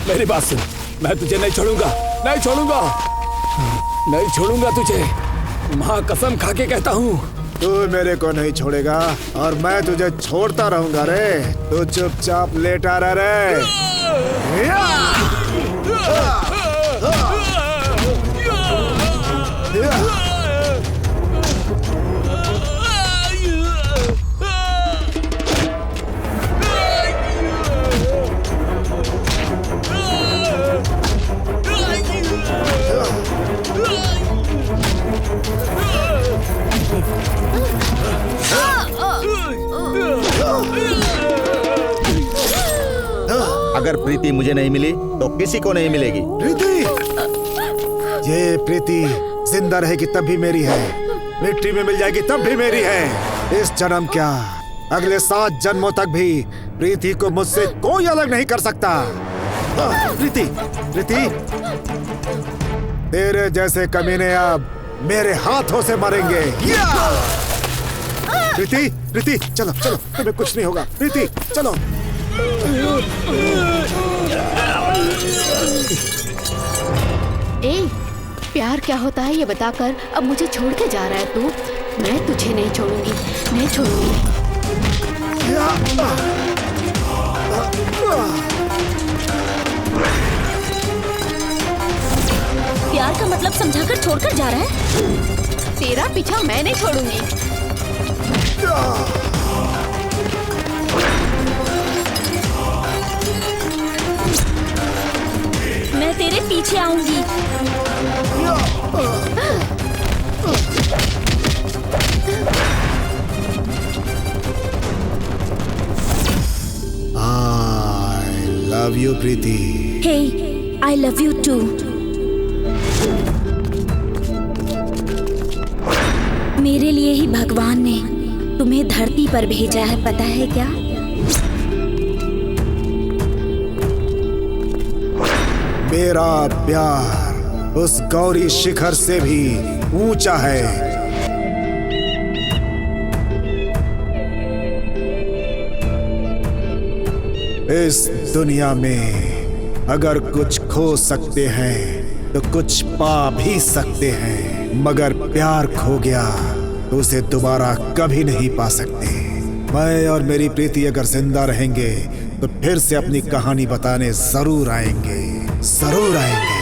मेरी बात सुन, मैं तुझे नहीं छोड़ूंगा, नहीं छोड़ूंगा, नहीं छोड़ूंगा तुझे। माँ कसम खा के कहता हूँ। तू मेरे को नहीं छोड़ेगा और मैं तुझे छोड़ता रहूंगा रे। तू चुपचाप लेटा रह रे। अगर प्रीति मुझे नहीं मिली तो किसी को नहीं मिलेगी। प्रीति, ये प्रीति जिंदा रहेगी तब भी मेरी है, मिट्टी में मिल जाएगी तब भी मेरी है। इस जन्म क्या, अगले 7 जन्मों तक भी प्रीति को मुझसे कोई अलग नहीं कर सकता। प्रीति, प्रीति, तेरे जैसे कमीने अब मेरे हाथों से मरेंगे। प्रीति, प्रीति, चलो चलो, तुम्हें कुछ नहीं होगा। प्रीति, चलो। ए, प्यार क्या होता है ये बताकर अब मुझे छोड़ के जा रहा है तू? मैं तुझे नहीं छोड़ूंगी, नहीं छोड़ूंगी। प्यार का मतलब समझाकर छोड़कर जा रहा है? तेरा पीछा मैं नहीं छोड़ूंगी। मैं तेरे पीछे आऊंगी। I love you Preeti. Hey, I love you too. मेरे लिए ही भगवान ने तुम्हें धरती पर भेजा है, पता है क्या? मेरा प्यार उस गौरी शिखर से भी ऊंचा है। इस दुनिया में अगर कुछ खो सकते हैं तो कुछ पा भी सकते हैं, मगर प्यार खो गया तो उसे दोबारा कभी नहीं पा सकते। मैं और मेरी प्रीति अगर जिंदा रहेंगे तो फिर से अपनी कहानी बताने जरूर आएंगे, जरूर आएंगे।